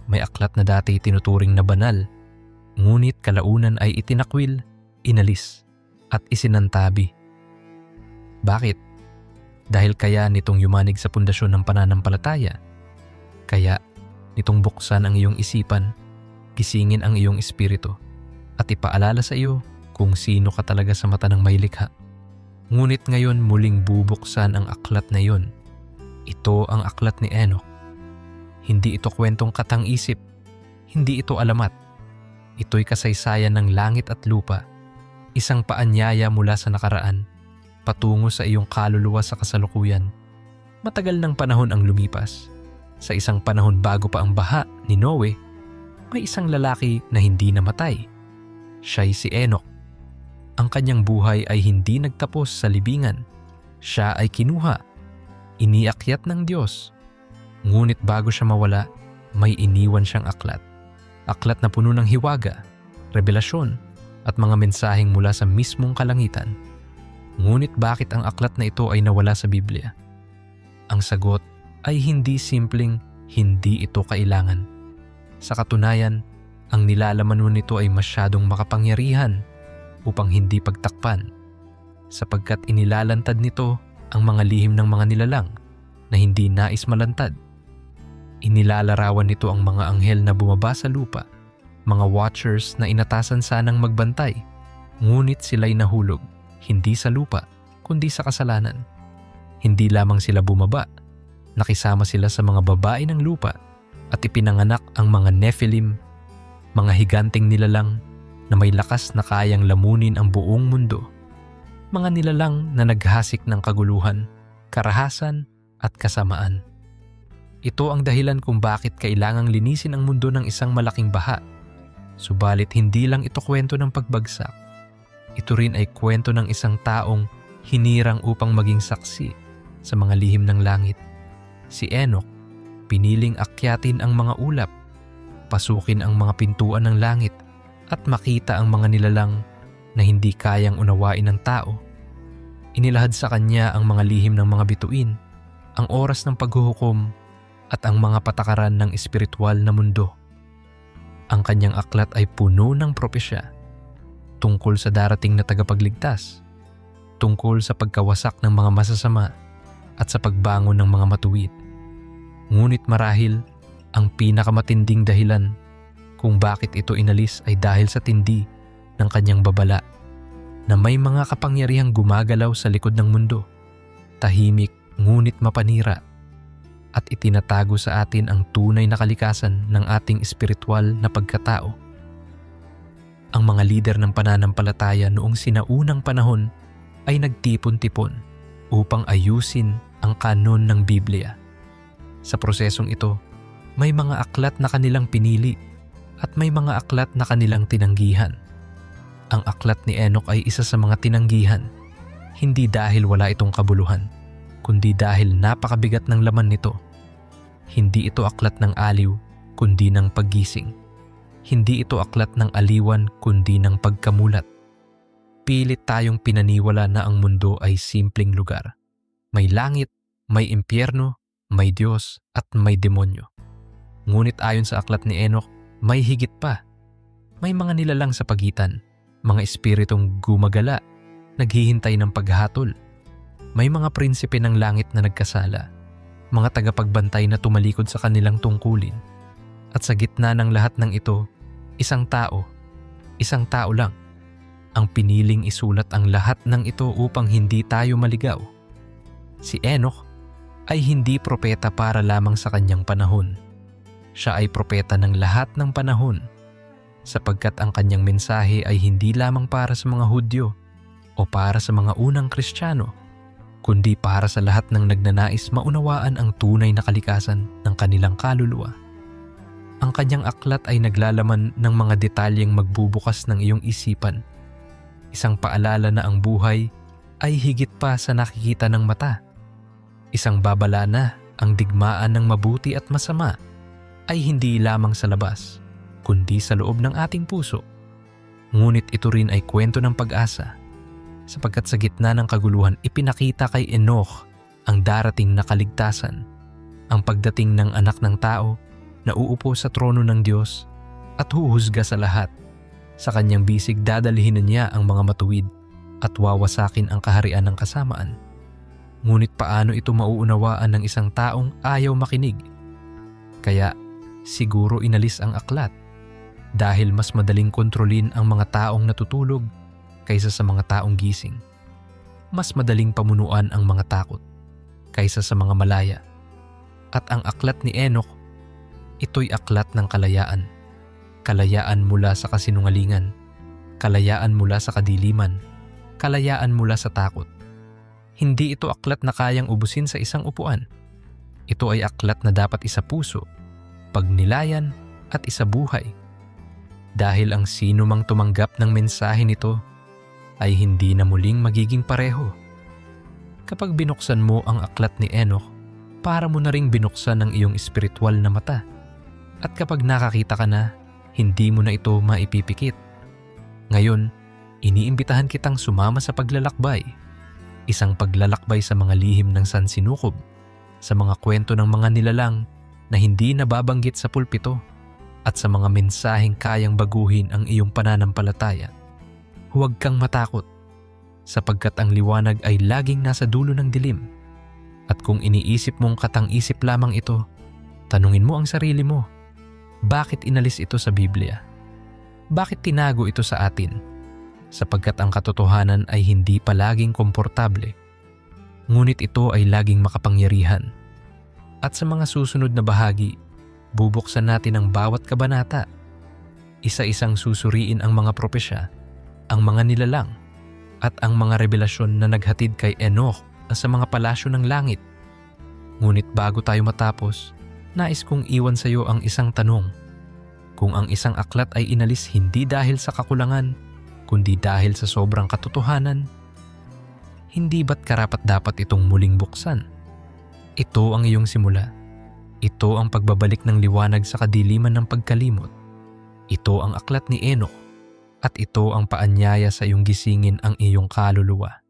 may aklat na dati tinuturing na banal, ngunit kalaunan ay itinakwil, inalis, at isinantabi. Bakit? Dahil kaya nitong yumanig sa pundasyon ng pananampalataya. Kaya nitong buksan ang iyong isipan, gisingin ang iyong espiritu, at ipaalala sa iyo kung sino ka talaga sa mata ng Maylikha. Ngunit ngayon muling bubuksan ang aklat na iyon. Ito ang aklat ni Enoch. Hindi ito kwentong katang-isip, hindi ito alamat. Ito'y kasaysayan ng langit at lupa, isang paanyaya mula sa nakaraan, patungo sa iyong kaluluwa sa kasalukuyan. Matagal ng panahon ang lumipas. Sa isang panahon bago pa ang baha ni Noe, may isang lalaki na hindi namatay. Siya'y si Enoch. Ang kanyang buhay ay hindi nagtapos sa libingan. Siya ay kinuha, iniakyat ng Diyos. Ngunit bago siya mawala, may iniwan siyang aklat. Aklat na puno ng hiwaga, revelasyon, at mga mensaheng mula sa mismong kalangitan. Ngunit bakit ang aklat na ito ay nawala sa Biblia? Ang sagot ay hindi simpleng hindi ito kailangan. Sa katunayan, ang nilalaman nito ay masyadong makapangyarihan upang hindi pagtakpan, sapagkat inilalantad nito ang mga lihim ng mga nilalang na hindi nais malantad. Inilalarawan nito ang mga anghel na bumaba sa lupa, mga watchers na inatasan sanang magbantay, ngunit sila'y nahulog, hindi sa lupa, kundi sa kasalanan. Hindi lamang sila bumaba, nakisama sila sa mga babae ng lupa at ipinanganak ang mga Nephilim, mga higanting nilalang na may lakas na kayang lamunin ang buong mundo. Mga nilalang na naghasik ng kaguluhan, karahasan at kasamaan. Ito ang dahilan kung bakit kailangang linisin ang mundo ng isang malaking baha. Subalit hindi lang ito kwento ng pagbagsak. Ito rin ay kwento ng isang taong hinirang upang maging saksi sa mga lihim ng langit. Si Enoch, piniling akyatin ang mga ulap, pasukin ang mga pintuan ng langit at makita ang mga nilalang na hindi kayang unawain ng tao. Inilahad sa kanya ang mga lihim ng mga bituin, ang oras ng paghuhukom at ang mga patakaran ng espiritual na mundo. Ang kanyang aklat ay puno ng propesya tungkol sa darating na tagapagligtas, tungkol sa pagkawasak ng mga masasama at sa pagbangon ng mga matuwid. Ngunit marahil ang pinakamatinding dahilan kung bakit ito inalis ay dahil sa tindi ng kanyang babala na may mga kapangyarihang gumagalaw sa likod ng mundo, tahimik ngunit mapanira, at itinatago sa atin ang tunay na kalikasan ng ating espiritual na pagkatao. Ang mga lider ng pananampalataya noong sinaunang panahon ay nagtipon-tipon upang ayusin ang kanon ng Biblia. Sa prosesong ito, may mga aklat na kanilang pinili at may mga aklat na kanilang tinanggihan. Ang aklat ni Enoch ay isa sa mga tinanggihan, hindi dahil wala itong kabuluhan, kundi dahil napakabigat ng laman nito. Hindi ito aklat ng aliw, kundi ng paggising. Hindi ito aklat ng aliwan, kundi ng pagkamulat. Pilit tayong pinaniwala na ang mundo ay simpleng lugar. May langit, may impyerno, may Diyos at may demonyo. Ngunit ayon sa aklat ni Enoch, may higit pa. May mga nilalang sa pagitan, mga espiritong gumagala, naghihintay ng paghatol. May mga prinsipe ng langit na nagkasala, mga tagapagbantay na tumalikod sa kanilang tungkulin. At sa gitna ng lahat ng ito, isang tao lang, ang piniling isulat ang lahat ng ito upang hindi tayo maligaw. Si Enoch ay hindi propeta para lamang sa kanyang panahon. Siya ay propeta ng lahat ng panahon, sapagkat ang kanyang mensahe ay hindi lamang para sa mga Hudyo o para sa mga unang Kristiyano, kundi para sa lahat ng nagnanais maunawaan ang tunay na kalikasan ng kanilang kaluluwa. Ang kanyang aklat ay naglalaman ng mga detalyeng magbubukas ng iyong isipan. Isang paalala na ang buhay ay higit pa sa nakikita ng mata. Isang babala na ang digmaan ng mabuti at masama ay hindi lamang sa labas, kundi sa loob ng ating puso. Ngunit ito rin ay kwento ng pag-asa, sapagkat sa gitna ng kaguluhan ipinakita kay Enoch ang darating na kaligtasan, ang pagdating ng anak ng tao na uupo sa trono ng Diyos at huhusga sa lahat. Sa kanyang bisig dadalhin niya ang mga matuwid at wawasakin ang kaharian ng kasamaan. Ngunit paano ito mauunawaan ng isang taong ayaw makinig? Kaya siguro inalis ang aklat dahil mas madaling kontrolin ang mga taong natutulog kaysa sa mga taong gising. Mas madaling pamunuan ang mga takot kaysa sa mga malaya. At ang aklat ni Enoch, ito'y aklat ng kalayaan. Kalayaan mula sa kasinungalingan, kalayaan mula sa kadiliman, kalayaan mula sa takot. Hindi ito aklat na kayang ubusin sa isang upuan. Ito ay aklat na dapat isapuso, pagnilayan at isabuhay. Dahil ang sino mang tumanggap ng mensahe nito ay hindi na muling magiging pareho. Kapag binuksan mo ang aklat ni Enoch, para mo na ring binuksan ang iyong espiritual na mata. At kapag nakakita ka na, hindi mo na ito maipipikit. Ngayon, iniimbitahan kitang sumama sa paglalakbay. Isang paglalakbay sa mga lihim ng sansinukob, sa mga kwento ng mga nilalang na hindi nababanggit sa pulpito, at sa mga mensaheng kayang baguhin ang iyong pananampalataya. Huwag kang matakot, sapagkat ang liwanag ay laging nasa dulo ng dilim. At kung iniisip mong katang-isip lamang ito, tanungin mo ang sarili mo, bakit inalis ito sa Biblia? Bakit tinago ito sa atin? Sapagkat ang katotohanan ay hindi palaging komportable, ngunit ito ay laging makapangyarihan. At sa mga susunod na bahagi, bubuksan natin ang bawat kabanata. Isa-isang susuriin ang mga propesya, ang mga nilalang, at ang mga revelasyon na naghatid kay Enoch sa mga palasyo ng langit. Ngunit bago tayo matapos, nais kong iwan sa iyo ang isang tanong. Kung ang isang aklat ay inalis hindi dahil sa kakulangan, kundi dahil sa sobrang katotohanan, hindi ba't karapat-dapat itong muling buksan? Ito ang iyong simula. Ito ang pagbabalik ng liwanag sa kadiliman ng pagkalimot. Ito ang aklat ni Enoch, at ito ang paanyaya sa iyong gisingin ang iyong kaluluwa.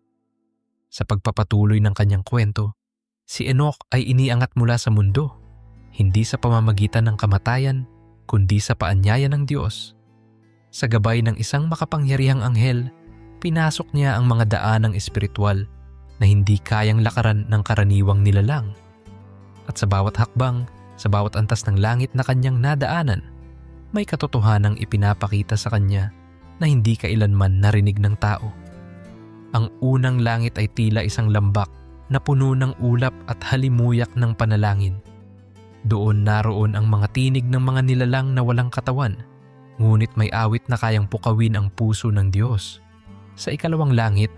Sa pagpapatuloy ng kanyang kwento, si Enoch ay iniangat mula sa mundo, hindi sa pamamagitan ng kamatayan, kundi sa paanyaya ng Diyos. Sa gabay ng isang makapangyarihang anghel, pinasok niya ang mga daanang espiritual na hindi kayang lakaran ng karaniwang nilalang. At sa bawat hakbang, sa bawat antas ng langit na kanyang nadaanan, may katotohanang ipinapakita sa kanya na hindi kailanman narinig ng tao. Ang unang langit ay tila isang lambak na puno ng ulap at halimuyak ng panalangin. Doon naroon ang mga tinig ng mga nilalang na walang katawan, ngunit may awit na kayang pukawin ang puso ng Diyos. Sa ikalawang langit,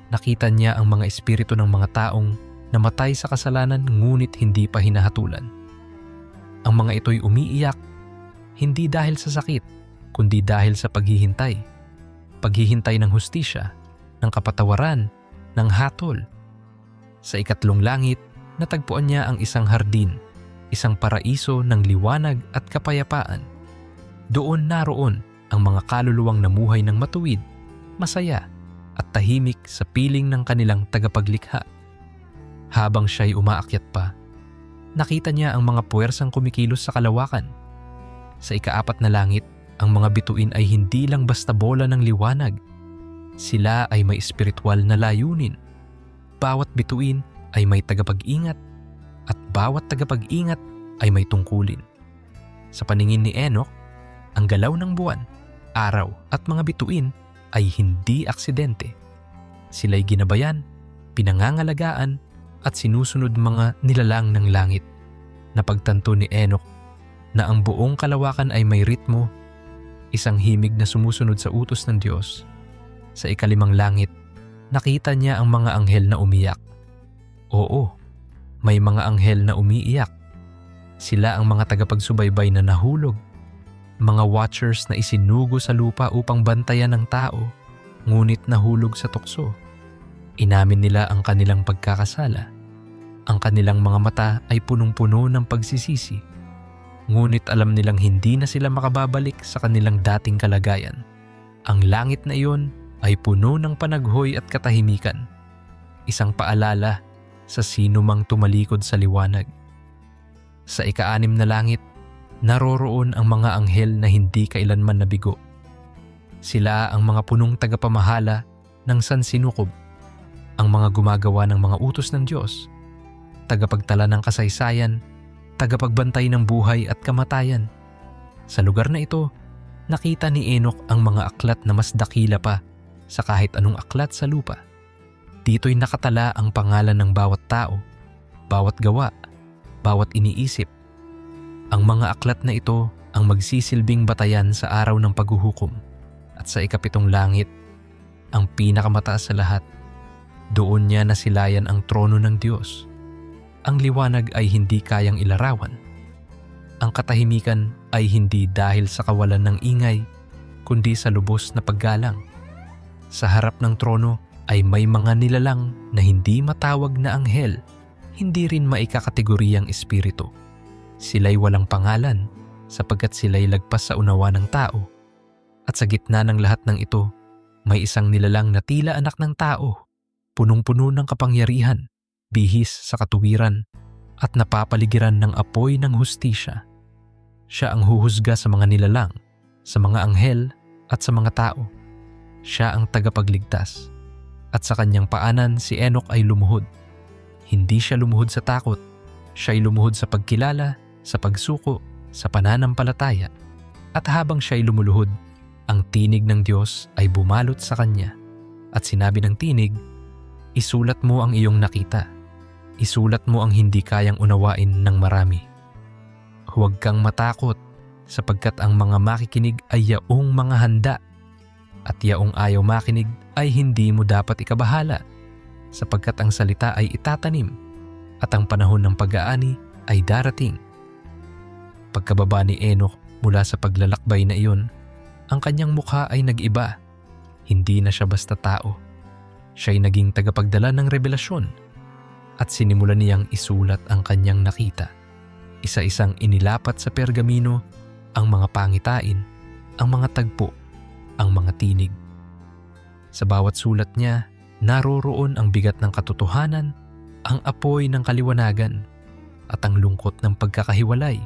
nakita niya ang mga espiritu ng mga taong namatay sa kasalanan ngunit hindi pa hinahatulan. Ang mga ito'y umiiyak, hindi dahil sa sakit, kundi dahil sa paghihintay. Paghihintay ng hustisya, ng kapatawaran, ng hatol. Sa ikatlong langit, natagpuan niya ang isang hardin, isang paraiso ng liwanag at kapayapaan. Doon naroon ang mga kaluluwang namuhay ng matuwid, masaya, at tahimik sa piling ng kanilang tagapaglikha. Habang siya'y umaakyat pa, nakita niya ang mga puwersang kumikilos sa kalawakan. Sa ikaapat na langit, ang mga bituin ay hindi lang basta bola ng liwanag. Sila ay may espiritual na layunin. Bawat bituin ay may tagapag-ingat at bawat tagapag-ingat ay may tungkulin. Sa paningin ni Enoch, ang galaw ng buwan, araw at mga bituin ay hindi aksidente. Sila'y ginabayan, pinangangalagaan at sinusunod mga nilalang ng langit. Napagtanto ni Enoch na ang buong kalawakan ay may ritmo, isang himig na sumusunod sa utos ng Diyos. Sa ikalimang langit, nakita niya ang mga anghel na umiyak. Oo, may mga anghel na umiiyak. Sila ang mga tagapagsubaybay na nahulog, mga watchers na isinugo sa lupa upang bantayan ng tao, ngunit nahulog sa tukso. Inamin nila ang kanilang pagkakasala. Ang kanilang mga mata ay punong-puno ng pagsisisi, ngunit alam nilang hindi na sila makababalik sa kanilang dating kalagayan. Ang langit na iyon ay puno ng panaghoy at katahimikan, isang paalala sa sino mang tumalikod sa liwanag. Sa ika-6 na langit, naroroon ang mga anghel na hindi kailanman nabigo. Sila ang mga punong tagapamahala ng sansinukob, ang mga gumagawa ng mga utos ng Diyos, tagapagtala ng kasaysayan, tagapagbantay ng buhay at kamatayan. Sa lugar na ito, nakita ni Enoch ang mga aklat na mas dakila pa sa kahit anong aklat sa lupa. Dito'y nakatala ang pangalan ng bawat tao, bawat gawa, bawat iniisip. Ang mga aklat na ito ang magsisilbing batayan sa araw ng paghuhukom. At sa ikapitong langit, ang pinakamataas sa lahat, doon niya nasilayan ang trono ng Diyos. Ang liwanag ay hindi kayang ilarawan. Ang katahimikan ay hindi dahil sa kawalan ng ingay, kundi sa lubos na paggalang. Sa harap ng trono ay may mga nilalang na hindi matawag na anghel, hindi rin maikakategoriyang espiritu. Sila'y walang pangalan sapagkat sila'y lagpas sa unawa ng tao. At sa gitna ng lahat ng ito, may isang nilalang na tila anak ng tao, punong-puno ng kapangyarihan, bihis sa katuwiran, at napapaligiran ng apoy ng hustisya. Siya ang huhusga sa mga nilalang, sa mga anghel at sa mga tao. Siya ang tagapagligtas. At sa kanyang paanan si Enoch ay lumuhod. Hindi siya lumuhod sa takot, siya'y lumuhod sa pagkilala, sa pagsuko, sa pananampalataya. At habang siya'y lumuluhod, ang tinig ng Diyos ay bumalot sa kanya. At sinabi ng tinig, "Isulat mo ang iyong nakita. Isulat mo ang hindi kayang unawain ng marami. Huwag kang matakot sapagkat ang mga makikinig ay yaong mga handa. At yaong ayaw makinig ay hindi mo dapat ikabahala sapagkat ang salita ay itatanim at ang panahon ng pag-aani ay darating." Pagkababa ni Enoch mula sa paglalakbay na iyon, ang kanyang mukha ay nag-iba. Hindi na siya basta tao. Siya'y naging tagapagdala ng revelasyon at sinimulan niyang isulat ang kanyang nakita. Isa-isang inilapat sa pergamino ang mga pangitain, ang mga tagpo, ang mga tinig. Sa bawat sulat niya, naroroon ang bigat ng katotohanan, ang apoy ng kaliwanagan, at ang lungkot ng pagkakahiwalay,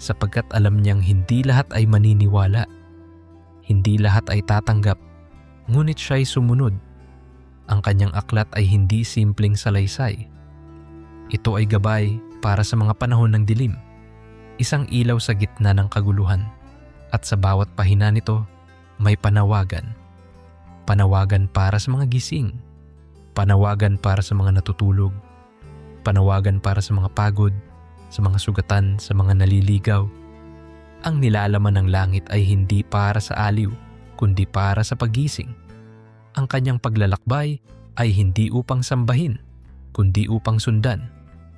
sapagkat alam niyang hindi lahat ay maniniwala. Hindi lahat ay tatanggap, ngunit siya'y sumunod. Ang kanyang aklat ay hindi simpleng salaysay. Ito ay gabay para sa mga panahon ng dilim, isang ilaw sa gitna ng kaguluhan. At sa bawat pahina nito, may panawagan. Panawagan para sa mga gising, panawagan para sa mga natutulog, panawagan para sa mga pagod, sa mga sugatan, sa mga naliligaw. Ang nilalaman ng langit ay hindi para sa aliw, kundi para sa pagising. Ang kanyang paglalakbay ay hindi upang sambahin, kundi upang sundan,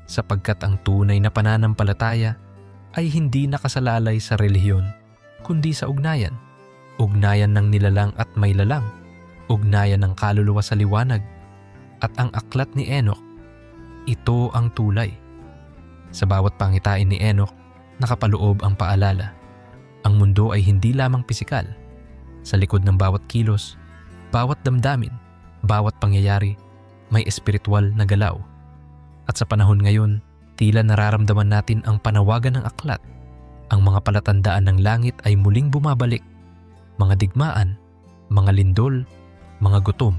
sapagkat ang tunay na pananampalataya ay hindi nakasalalay sa relihiyon, kundi sa ugnayan. Ugnayan ng nilalang at may lalang, ugnayan ng kaluluwa sa liwanag, at ang aklat ni Enoch, ito ang tulay. Sa bawat pangitain ni Enoch, nakapaloob ang paalala. Ang mundo ay hindi lamang pisikal. Sa likod ng bawat kilos, bawat damdamin, bawat pangyayari, may espiritual na galaw. At sa panahon ngayon, tila nararamdaman natin ang panawagan ng aklat. Ang mga palatandaan ng langit ay muling bumabalik. Mga digmaan, mga lindol, mga gutom,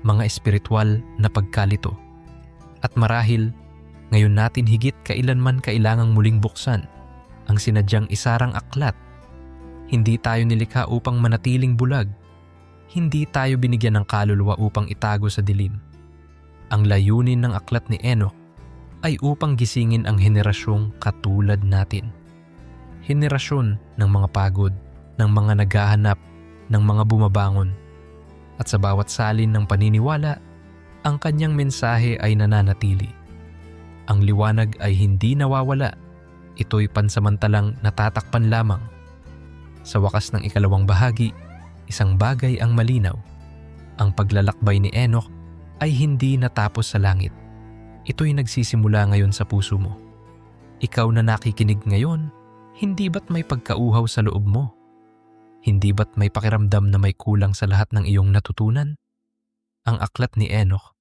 mga espiritual na pagkalito. At marahil, ngayon natin higit kailanman kailangang muling buksan ang sinadyang isarang aklat. Hindi tayo nilikha upang manatiling bulag. Hindi tayo binigyan ng kaluluwa upang itago sa dilim. Ang layunin ng aklat ni Enoch ay upang gisingin ang henerasyong katulad natin. Henerasyon ng mga pagod, ng mga naghahanap, ng mga bumabangon. At sa bawat salin ng paniniwala, ang kanyang mensahe ay nananatili. Ang liwanag ay hindi nawawala. Ito'y pansamantalang natatakpan lamang. Sa wakas ng ikalawang bahagi, isang bagay ang malinaw. Ang paglalakbay ni Enoch ay hindi natapos sa langit. Ito'y nagsisimula ngayon sa puso mo. Ikaw na nakikinig ngayon, hindi ba't may pagkauhaw sa loob mo? Hindi ba't may pakiramdam na may kulang sa lahat ng iyong natutunan? Ang aklat ni Enoch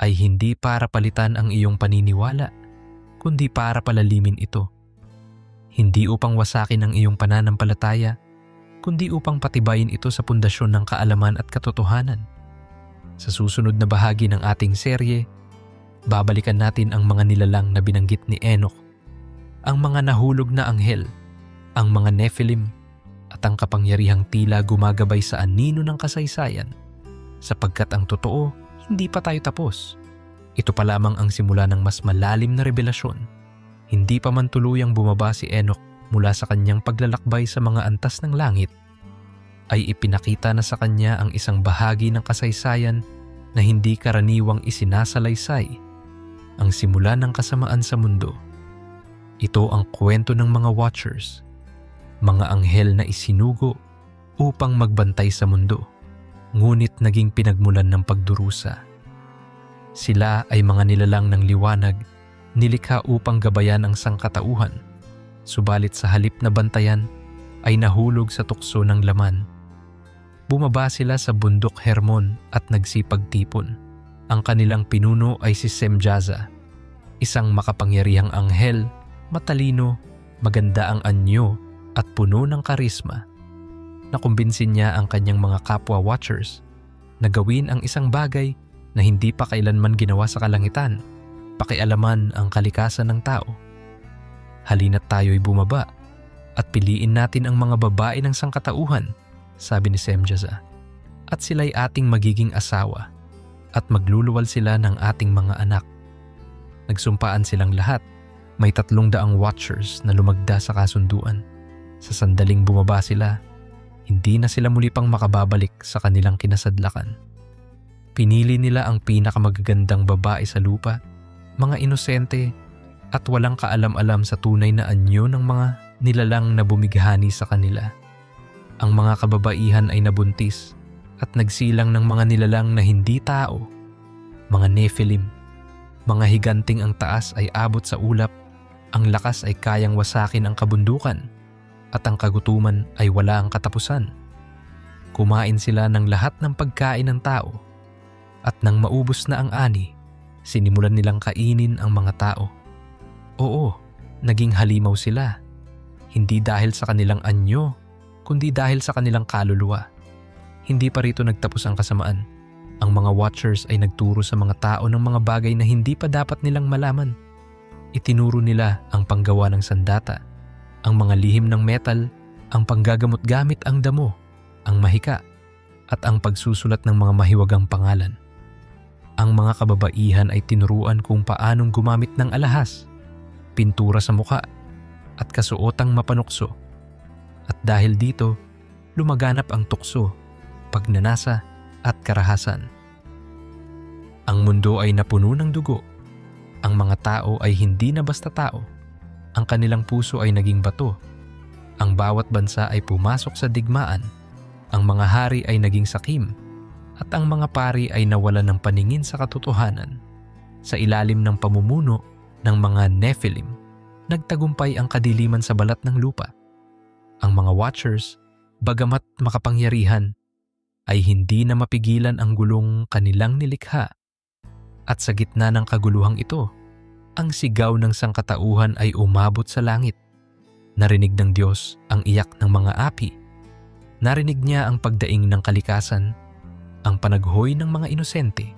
ay hindi para palitan ang iyong paniniwala, kundi para palalimin ito. hindi upang wasakin ang iyong pananampalataya, kundi upang patibayin ito sa pundasyon ng kaalaman at katotohanan. Sa susunod na bahagi ng ating serye, babalikan natin ang mga nilalang na binanggit ni Enoch, ang mga nahulog na anghel, ang mga Nephilim, at ang kapangyarihang tila gumagabay sa anino ng kasaysayan, sapagkat ang totoo, hindi pa tayo tapos. Ito pa lamang ang simula ng mas malalim na revelasyon. Hindi pa man tuluyang bumaba si Enoch mula sa kanyang paglalakbay sa mga antas ng langit, ay ipinakita na sa kanya ang isang bahagi ng kasaysayan na hindi karaniwang isinasalaysay, ang simula ng kasamaan sa mundo. Ito ang kwento ng mga Watchers, mga anghel na isinugo upang magbantay sa mundo, ngunit naging pinagmulan ng pagdurusa. Sila ay mga nilalang ng liwanag, nilikha upang gabayan ang sangkatauhan, subalit sa halip na bantayan ay nahulog sa tukso ng laman. Bumaba sila sa bundok Hermon at nagsipagtipon. Ang kanilang pinuno ay si Semjaza, isang makapangyarihang anghel, matalino, maganda ang anyo at puno ng karisma. Nakumbinsin niya ang kanyang mga kapwa Watchers na gawin ang isang bagay na hindi pa kailanman ginawa sa kalangitan, pakialaman ang kalikasan ng tao. Halina't tayo'y bumaba at piliin natin ang mga babae ng sangkatauhan, sabi ni Semjaza, at sila'y ating magiging asawa at magluluwal sila ng ating mga anak. Nagsumpaan silang lahat. May 300 Watchers na lumagda sa kasunduan. Sa sandaling bumaba sila, hindi na sila muli pang makababalik sa kanilang kinasadlakan. Pinili nila ang pinakamagagandang babae sa lupa, mga inosente at walang kaalam-alam sa tunay na anyo ng mga nilalang na bumighani sa kanila. Ang mga kababaihan ay nabuntis at nagsilang ng mga nilalang na hindi tao, mga Nephilim, mga higanting ang taas ay abot sa ulap, ang lakas ay kayang wasakin ang kabundukan, at ang kagutuman ay wala ang katapusan. Kumain sila ng lahat ng pagkain ng tao, at nang maubos na ang ani, sinimulan nilang kainin ang mga tao. Oo, naging halimaw sila, hindi dahil sa kanilang anyo, kundi dahil sa kanilang kaluluwa. Hindi pa rito nagtapos ang kasamaan. Ang mga Watchers ay nagturo sa mga tao ng mga bagay na hindi pa dapat nilang malaman. Itinuro nila ang panggawa ng sandata, ang mga lihim ng metal, ang panggagamot gamit ang damo, ang mahika, at ang pagsusulat ng mga mahiwagang pangalan. Ang mga kababaihan ay tinuruan kung paanong gumamit ng alahas, pintura sa muka, at kasuotang mapanukso. At dahil dito, lumaganap ang tukso, pagnanasa, at karahasan. Ang mundo ay napuno ng dugo. Ang mga tao ay hindi na basta tao. Ang kanilang puso ay naging bato. Ang bawat bansa ay pumasok sa digmaan. Ang mga hari ay naging sakim. At ang mga pari ay nawalan ng paningin sa katotohanan. Sa ilalim ng pamumuno ng mga Nephilim, nagtagumpay ang kadiliman sa balat ng lupa. Ang mga Watchers, bagamat makapangyarihan, ay hindi na mapigilan ang gulong kanilang nilikha. At sa gitna ng kaguluhang ito, ang sigaw ng sangkatauhan ay umabot sa langit. Narinig ng Diyos ang iyak ng mga api. Narinig niya ang pagdaing ng kalikasan, ang panaghoy ng mga inosente,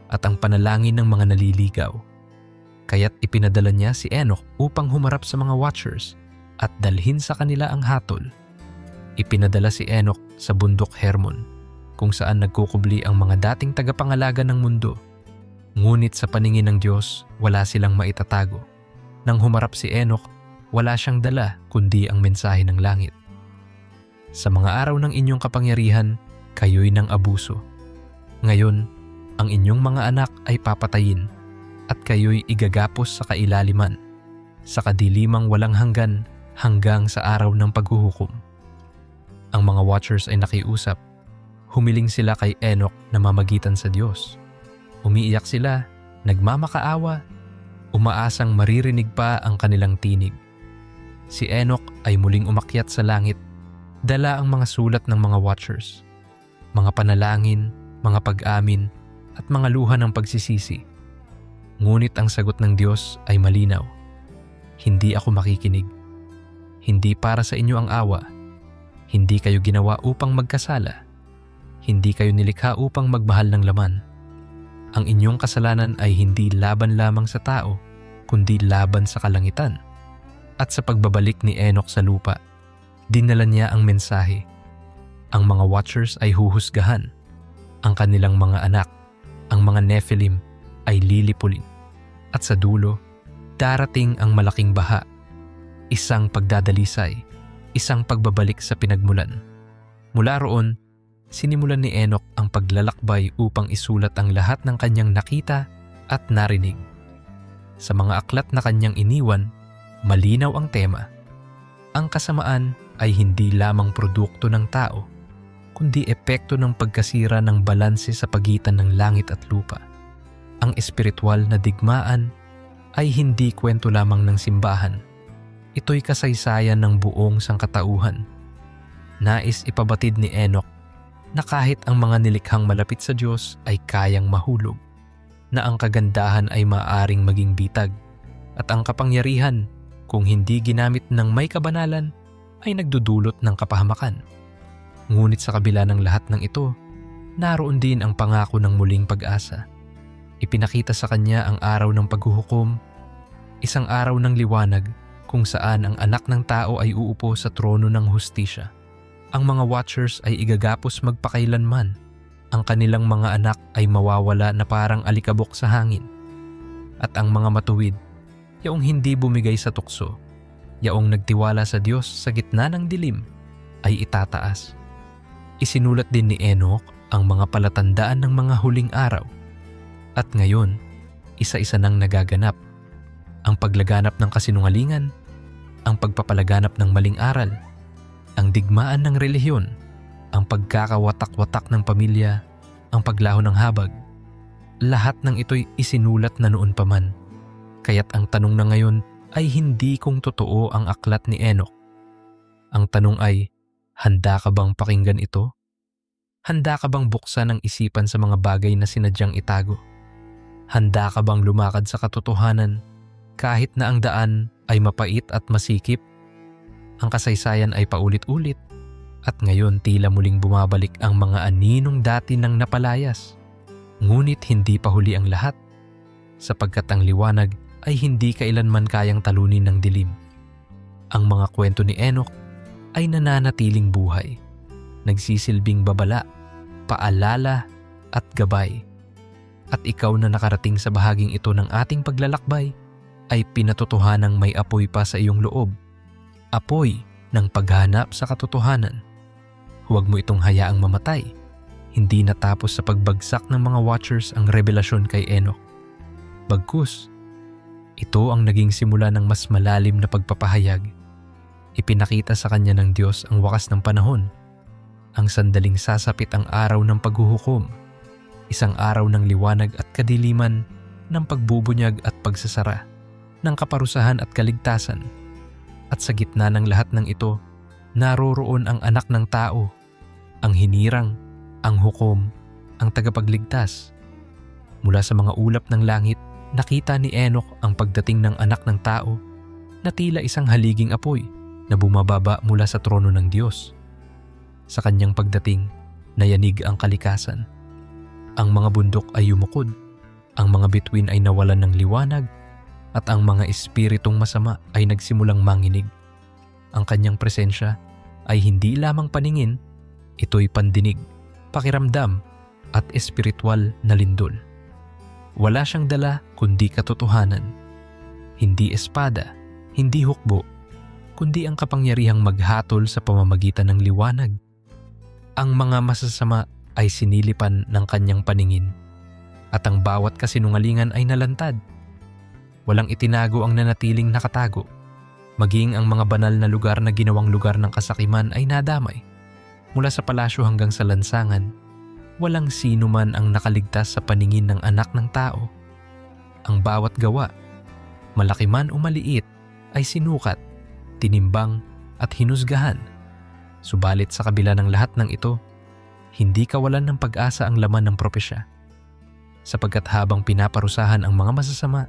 at ang panalangin ng mga naliligaw. Kaya't ipinadala niya si Enoch upang humarap sa mga Watchers at dalhin sa kanila ang hatol. Ipinadala si Enoch sa bundok Hermon, kung saan nagkukubli ang mga dating tagapangalaga ng mundo. Ngunit sa paningin ng Diyos, wala silang maitatago. Nang humarap si Enoch, wala siyang dala kundi ang mensahe ng langit. Sa mga araw ng inyong kapangyarihan, kayo'y nang abuso. Ngayon, ang inyong mga anak ay papatayin at kayo'y igagapos sa kailaliman, sa kadilimang walang hanggang sa araw ng paghuhukom. Ang mga Watchers ay nakiusap. Humiling sila kay Enoch na mamagitan sa Diyos. Umiiyak sila, nagmamakaawa, umaasang maririnig pa ang kanilang tinig. Si Enoch ay muling umakyat sa langit, dala ang mga sulat ng mga Watchers, mga panalangin, mga pag-amin, at mga luha ng pagsisisi. Ngunit ang sagot ng Diyos ay malinaw. Hindi ako makikinig. Hindi para sa inyo ang awa. Hindi kayo ginawa upang magkasala. Hindi kayo nilikha upang magmahal ng laman. Ang inyong kasalanan ay hindi laban lamang sa tao, kundi laban sa kalangitan. At sa pagbabalik ni Enoch sa lupa, dinala niya ang mensahe. Ang mga watchers ay huhusgahan. Ang kanilang mga anak, ang mga Nephilim, ay lilipulin. At sa dulo, darating ang malaking baha. Isang pagdadalisay, isang pagbabalik sa pinagmulan. Mula roon, sinimulan ni Enoch ang paglalakbay upang isulat ang lahat ng kanyang nakita at narinig. Sa mga aklat na kanyang iniwan, malinaw ang tema. Ang kasamaan ay hindi lamang produkto ng tao, kundi epekto ng pagkasira ng balanse sa pagitan ng langit at lupa. Ang espiritual na digmaan ay hindi kwento lamang ng simbahan. Ito'y kasaysayan ng buong sangkatauhan. Nais ipabatid ni Enoch na kahit ang mga nilikhang malapit sa Diyos ay kayang mahulog, na ang kagandahan ay maaaring maging bitag, at ang kapangyarihan, kung hindi ginamit ng may kabanalan, ay nagdudulot ng kapahamakan. Ngunit sa kabila ng lahat ng ito, naroon din ang pangako ng muling pag-asa. Ipinakita sa kanya ang araw ng paghuhukom, isang araw ng liwanag kung saan ang anak ng tao ay uupo sa trono ng hustisya. Ang mga watchers ay igagapos magpakailanman. Ang kanilang mga anak ay mawawala na parang alikabok sa hangin. At ang mga matuwid, yaong hindi bumigay sa tukso, yaong nagtiwala sa Diyos sa gitna ng dilim, ay itataas. Isinulat din ni Enoch ang mga palatandaan ng mga huling araw. At ngayon, isa-isa nang nagaganap. Ang paglaganap ng kasinungalingan, ang pagpapalaganap ng maling aral, ang digmaan ng relihiyon, ang pagkakawatak-watak ng pamilya, ang paglaho ng habag. Lahat ng ito'y isinulat na noon pa man. Kaya't ang tanong na ngayon ay hindi kung totoo ang aklat ni Enoch. Ang tanong ay, handa ka bang pakinggan ito? Handa ka bang buksan ang isipan sa mga bagay na sinadyang itago? Handa ka bang lumakad sa katotohanan kahit na ang daan ay mapait at masikip? Ang kasaysayan ay paulit-ulit at ngayon tila muling bumabalik ang mga aninong dati nang napalayas. Ngunit hindi pa huli ang lahat, sapagkat ang liwanag ay hindi kailanman kayang talunin ng dilim. Ang mga kwento ni Enoch ay nananatiling buhay, nagsisilbing babala, paalala at gabay. At ikaw na nakarating sa bahaging ito ng ating paglalakbay ay pinatotohanang may apoy pa sa iyong loob. Apoy ng paghanap sa katotohanan. Huwag mo itong hayaang mamatay. Hindi natapos sa pagbagsak ng mga watchers ang revelasyon kay Enoch. Bagkus, ito ang naging simula ng mas malalim na pagpapahayag. Ipinakita sa kanya ng Diyos ang wakas ng panahon, ang sandaling sasapit ang araw ng paghuhukom, isang araw ng liwanag at kadiliman, ng pagbubunyag at pagsasara, ng kaparusahan at kaligtasan. At sa gitna ng lahat ng ito, naroroon ang anak ng tao, ang hinirang, ang hukom, ang tagapagligtas. Mula sa mga ulap ng langit, nakita ni Enoch ang pagdating ng anak ng tao na tila isang haliging apoy na bumababa mula sa trono ng Diyos. Sa kanyang pagdating, nayanig ang kalikasan. Ang mga bundok ay yumukod, ang mga bituin ay nawalan ng liwanag, at ang mga espiritong masama ay nagsimulang manginig. Ang kanyang presensya ay hindi lamang paningin, ito'y pandinig, pakiramdam at espiritual na lindol. Wala siyang dala kundi katotohanan. Hindi espada, hindi hukbo, kundi ang kapangyarihang maghatol sa pamamagitan ng liwanag. Ang mga masasama ay sinilipan ng kanyang paningin, at ang bawat kasinungalingan ay nalantad. Walang itinago ang nanatiling nakatago. Maging ang mga banal na lugar na ginawang lugar ng kasakiman ay nadamay. Mula sa palasyo hanggang sa lansangan, walang sino man ang nakaligtas sa paningin ng anak ng tao. Ang bawat gawa, malaki man o maliit, ay sinukat, tinimbang at hinusgahan. Subalit sa kabila ng lahat ng ito, hindi kawalan ng pag-asa ang laman ng propesya. Sapagkat habang pinaparusahan ang mga masasama,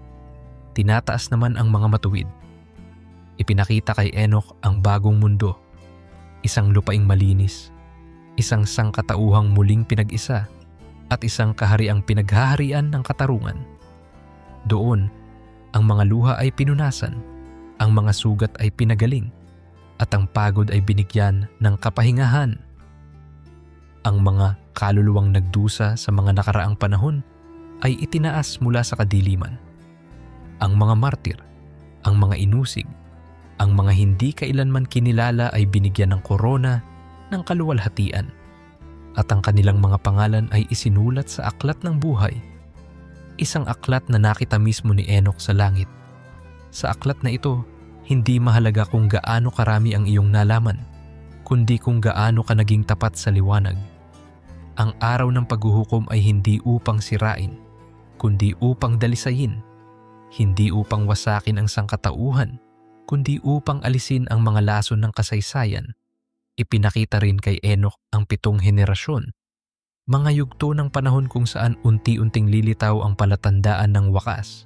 tinataas naman ang mga matuwid. Ipinakita kay Enoch ang bagong mundo, isang lupaing malinis, isang sangkatauhang muling pinag-isa, at isang kahariang pinaghaharian ng katarungan. Doon, ang mga luha ay pinunasan, ang mga sugat ay pinagaling, at ang pagod ay binigyan ng kapahingahan. Ang mga kaluluwang nagdusa sa mga nakaraang panahon ay itinaas mula sa kadiliman. Ang mga martir, ang mga inusig, ang mga hindi kailanman kinilala ay binigyan ng korona ng kaluwalhatian, at ang kanilang mga pangalan ay isinulat sa aklat ng buhay, isang aklat na nakita mismo ni Enoch sa langit. Sa aklat na ito, hindi mahalaga kung gaano karami ang iyong nalaman, kundi kung gaano ka naging tapat sa liwanag. Ang araw ng paghuhukom ay hindi upang sirain, kundi upang dalisayin, hindi upang wasakin ang sangkatauhan, kundi upang alisin ang mga lason ng kasaysayan. Ipinakita rin kay Enoch ang 7 henerasyon, mga yugto ng panahon kung saan unti-unting lilitaw ang palatandaan ng wakas.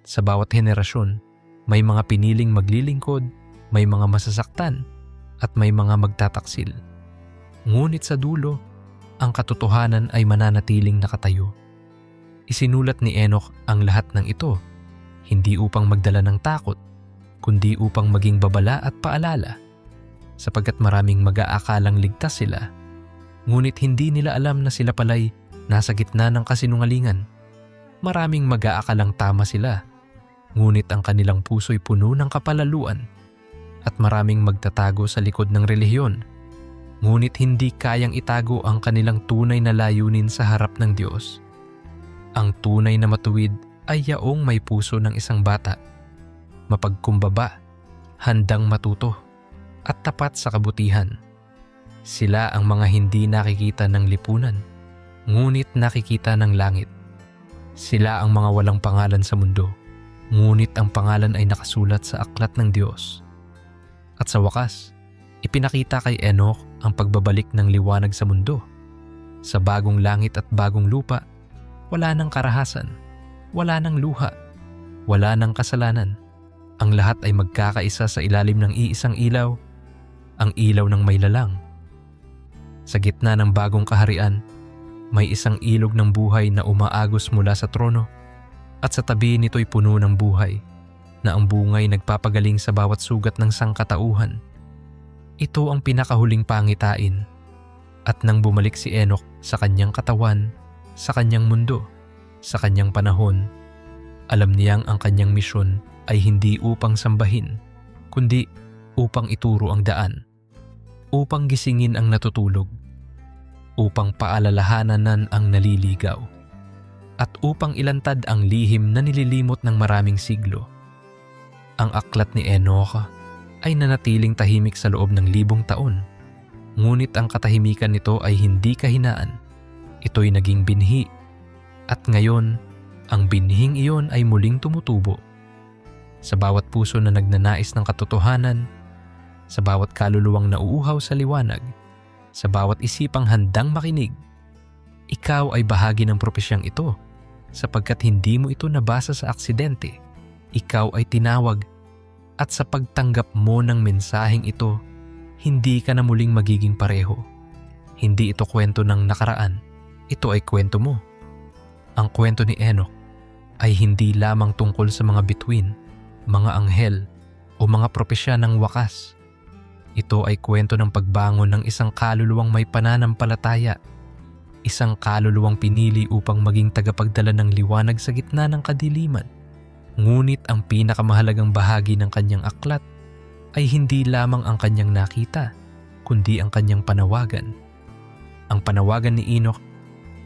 Sa bawat henerasyon, may mga piniling maglilingkod, may mga masasaktan, at may mga magtataksil. Ngunit sa dulo, ang katotohanan ay mananatiling nakatayo. Isinulat ni Enoch ang lahat ng ito, hindi upang magdala ng takot, kundi upang maging babala at paalala, sapagkat maraming mag-aakalang ligtas sila, ngunit hindi nila alam na sila pala'y nasa gitna ng kasinungalingan. Maraming mag-aakalang tama sila, ngunit ang kanilang puso'y puno ng kapalaluan, at maraming magtatago sa likod ng relihiyon, ngunit hindi kayang itago ang kanilang tunay na layunin sa harap ng Diyos. Ang tunay na matuwid ay yaong may puso ng isang bata, mapagkumbaba, handang matuto, at tapat sa kabutihan. Sila ang mga hindi nakikita ng lipunan, ngunit nakikita ng langit. Sila ang mga walang pangalan sa mundo, ngunit ang pangalan ay nakasulat sa aklat ng Diyos. At sa wakas, ipinakita kay Enoch ang pagbabalik ng liwanag sa mundo. Sa bagong langit at bagong lupa, wala nang karahasan, wala nang luha, wala nang kasalanan. Ang lahat ay magkakaisa sa ilalim ng iisang ilaw, ang ilaw ng may lalang. Sa gitna ng bagong kaharian, may isang ilog ng buhay na umaagos mula sa trono, at sa tabi nito'y puno ng buhay, na ang bungay nagpapagaling sa bawat sugat ng sangkatauhan. Ito ang pinakahuling pangitain, at nang bumalik si Enoch sa kanyang katawan, sa kanyang mundo, sa kanyang panahon, alam niyang ang kanyang misyon ay hindi upang sambahin, kundi upang ituro ang daan, upang gisingin ang natutulog, upang paalalahanan ang naliligaw, at upang ilantad ang lihim na nililimot ng maraming siglo. Ang aklat ni Enoch ay nanatiling tahimik sa loob ng 1,000 taon, ngunit ang katahimikan nito ay hindi kahinaan. Ito'y naging binhi, at ngayon, ang binhing iyon ay muling tumutubo. Sa bawat puso na nagnanais ng katotohanan, sa bawat kaluluwang nauuhaw sa liwanag, sa bawat isipang handang makinig, ikaw ay bahagi ng propesyang ito, sapagkat hindi mo ito nabasa sa aksidente. Ikaw ay tinawag, at sa pagtanggap mo ng mensaheng ito, hindi ka na muling magiging pareho. Hindi ito kwento ng nakaraan, ito ay kwento mo. Ang kwento ni Enoch ay hindi lamang tungkol sa mga bituin, mga anghel, o mga propesya ng wakas. Ito ay kwento ng pagbangon ng isang kaluluwang may pananampalataya, isang kaluluwang pinili upang maging tagapagdala ng liwanag sa gitna ng kadiliman. Ngunit ang pinakamahalagang bahagi ng kanyang aklat ay hindi lamang ang kanyang nakita, kundi ang kanyang panawagan. Ang panawagan ni Enoch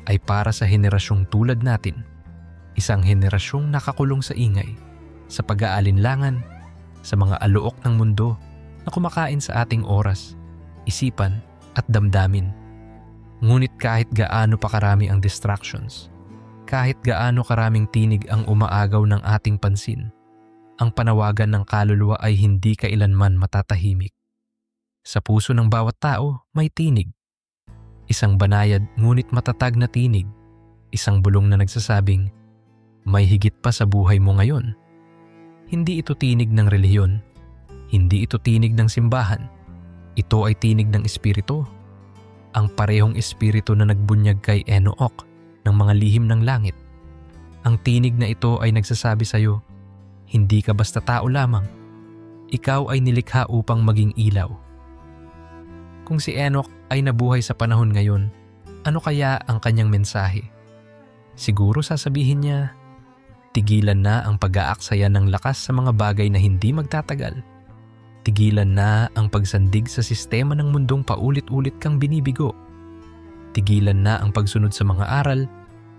ay para sa henerasyong tulad natin, isang henerasyong nakakulong sa ingay, sa pag-aalinlangan, sa mga aluok ng mundo na kumakain sa ating oras, isipan at damdamin. Ngunit kahit gaano pa karami ang distractions, kahit gaano karaming tinig ang umaagaw ng ating pansin, ang panawagan ng kaluluwa ay hindi kailanman matatahimik. Sa puso ng bawat tao may tinig. Isang banayad ngunit matatag na tinig, isang bulong na nagsasabing, may higit pa sa buhay mo ngayon. Hindi ito tinig ng relihiyon, Hindi ito tinig ng simbahan. Ito ay tinig ng espiritu. Ang parehong espiritu na nagbunyag kay Enoch ng mga lihim ng langit. Ang tinig na ito ay nagsasabi sa iyo, hindi ka basta tao lamang. Ikaw ay nilikha upang maging ilaw. Kung si Enoch ay nabuhay sa panahon ngayon, ano kaya ang kanyang mensahe? Siguro sasabihin niya, tigilan na ang pag-aaksaya ng lakas sa mga bagay na hindi magtatagal. Tigilan na ang pagsandig sa sistema ng mundong paulit-ulit kang binibigo. Tigilan na ang pagsunod sa mga aral